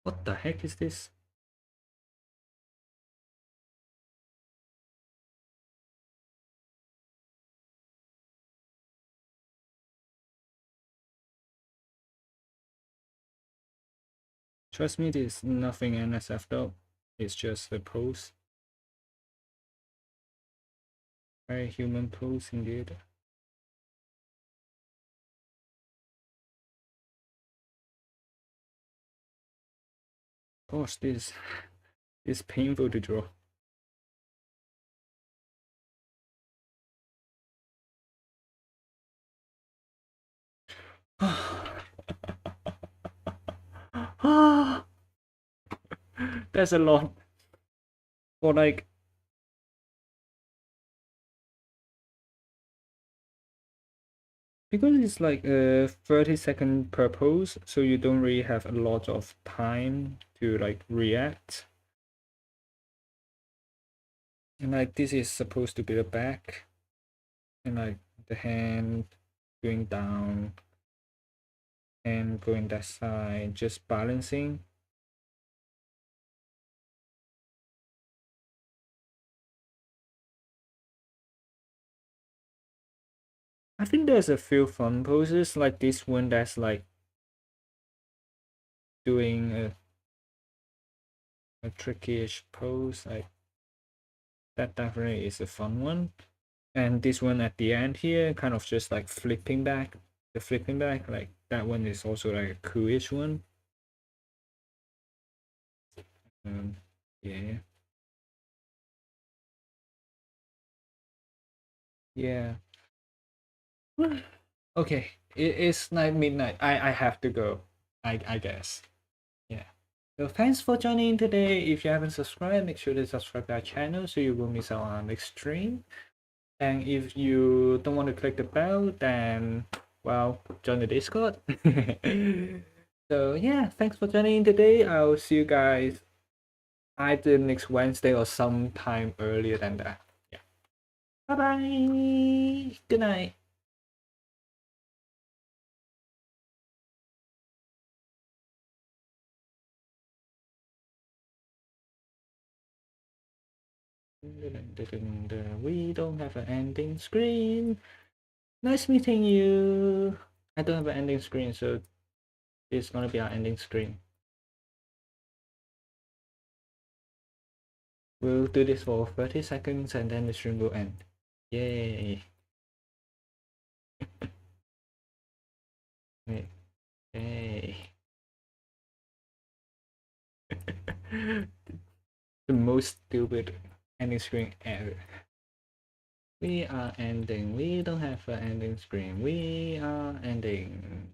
What the heck is this? Trust me, there's nothing NSF though. It's just a pose. Very human pose indeed. Gosh, this is painful to draw. That's a lot for like because it's like a 30-second purpose, so you don't really have a lot of time to like react. And like this is supposed to be the back, and like the hand going down and going that side, just balancing. I think there's a few fun poses like this one that's like doing a tricky-ish pose. Like that definitely is a fun one. And this one at the end here, kind of just like flipping back. The flipping back, like that one is also like a coolish one. Yeah. Yeah. Okay. It's like midnight. I have to go. I guess. Yeah. So thanks for joining today. If you haven't subscribed, make sure to subscribe to our channel so you won't miss out on our next stream. And if you don't want to click the bell, then well, join the Discord. So yeah, thanks for joining today. I'll see you guys either next Wednesday or sometime earlier than that. Yeah. Bye bye. Good night. We don't have an ending screen. Nice meeting you. I don't have an ending screen, so it's gonna be our ending screen. We'll do this for 30 seconds and then the stream will end. Yay. Wait. Yay. The most stupid ending screen ever. We are ending. We don't have an ending screen. We are ending.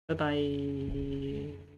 Bye bye.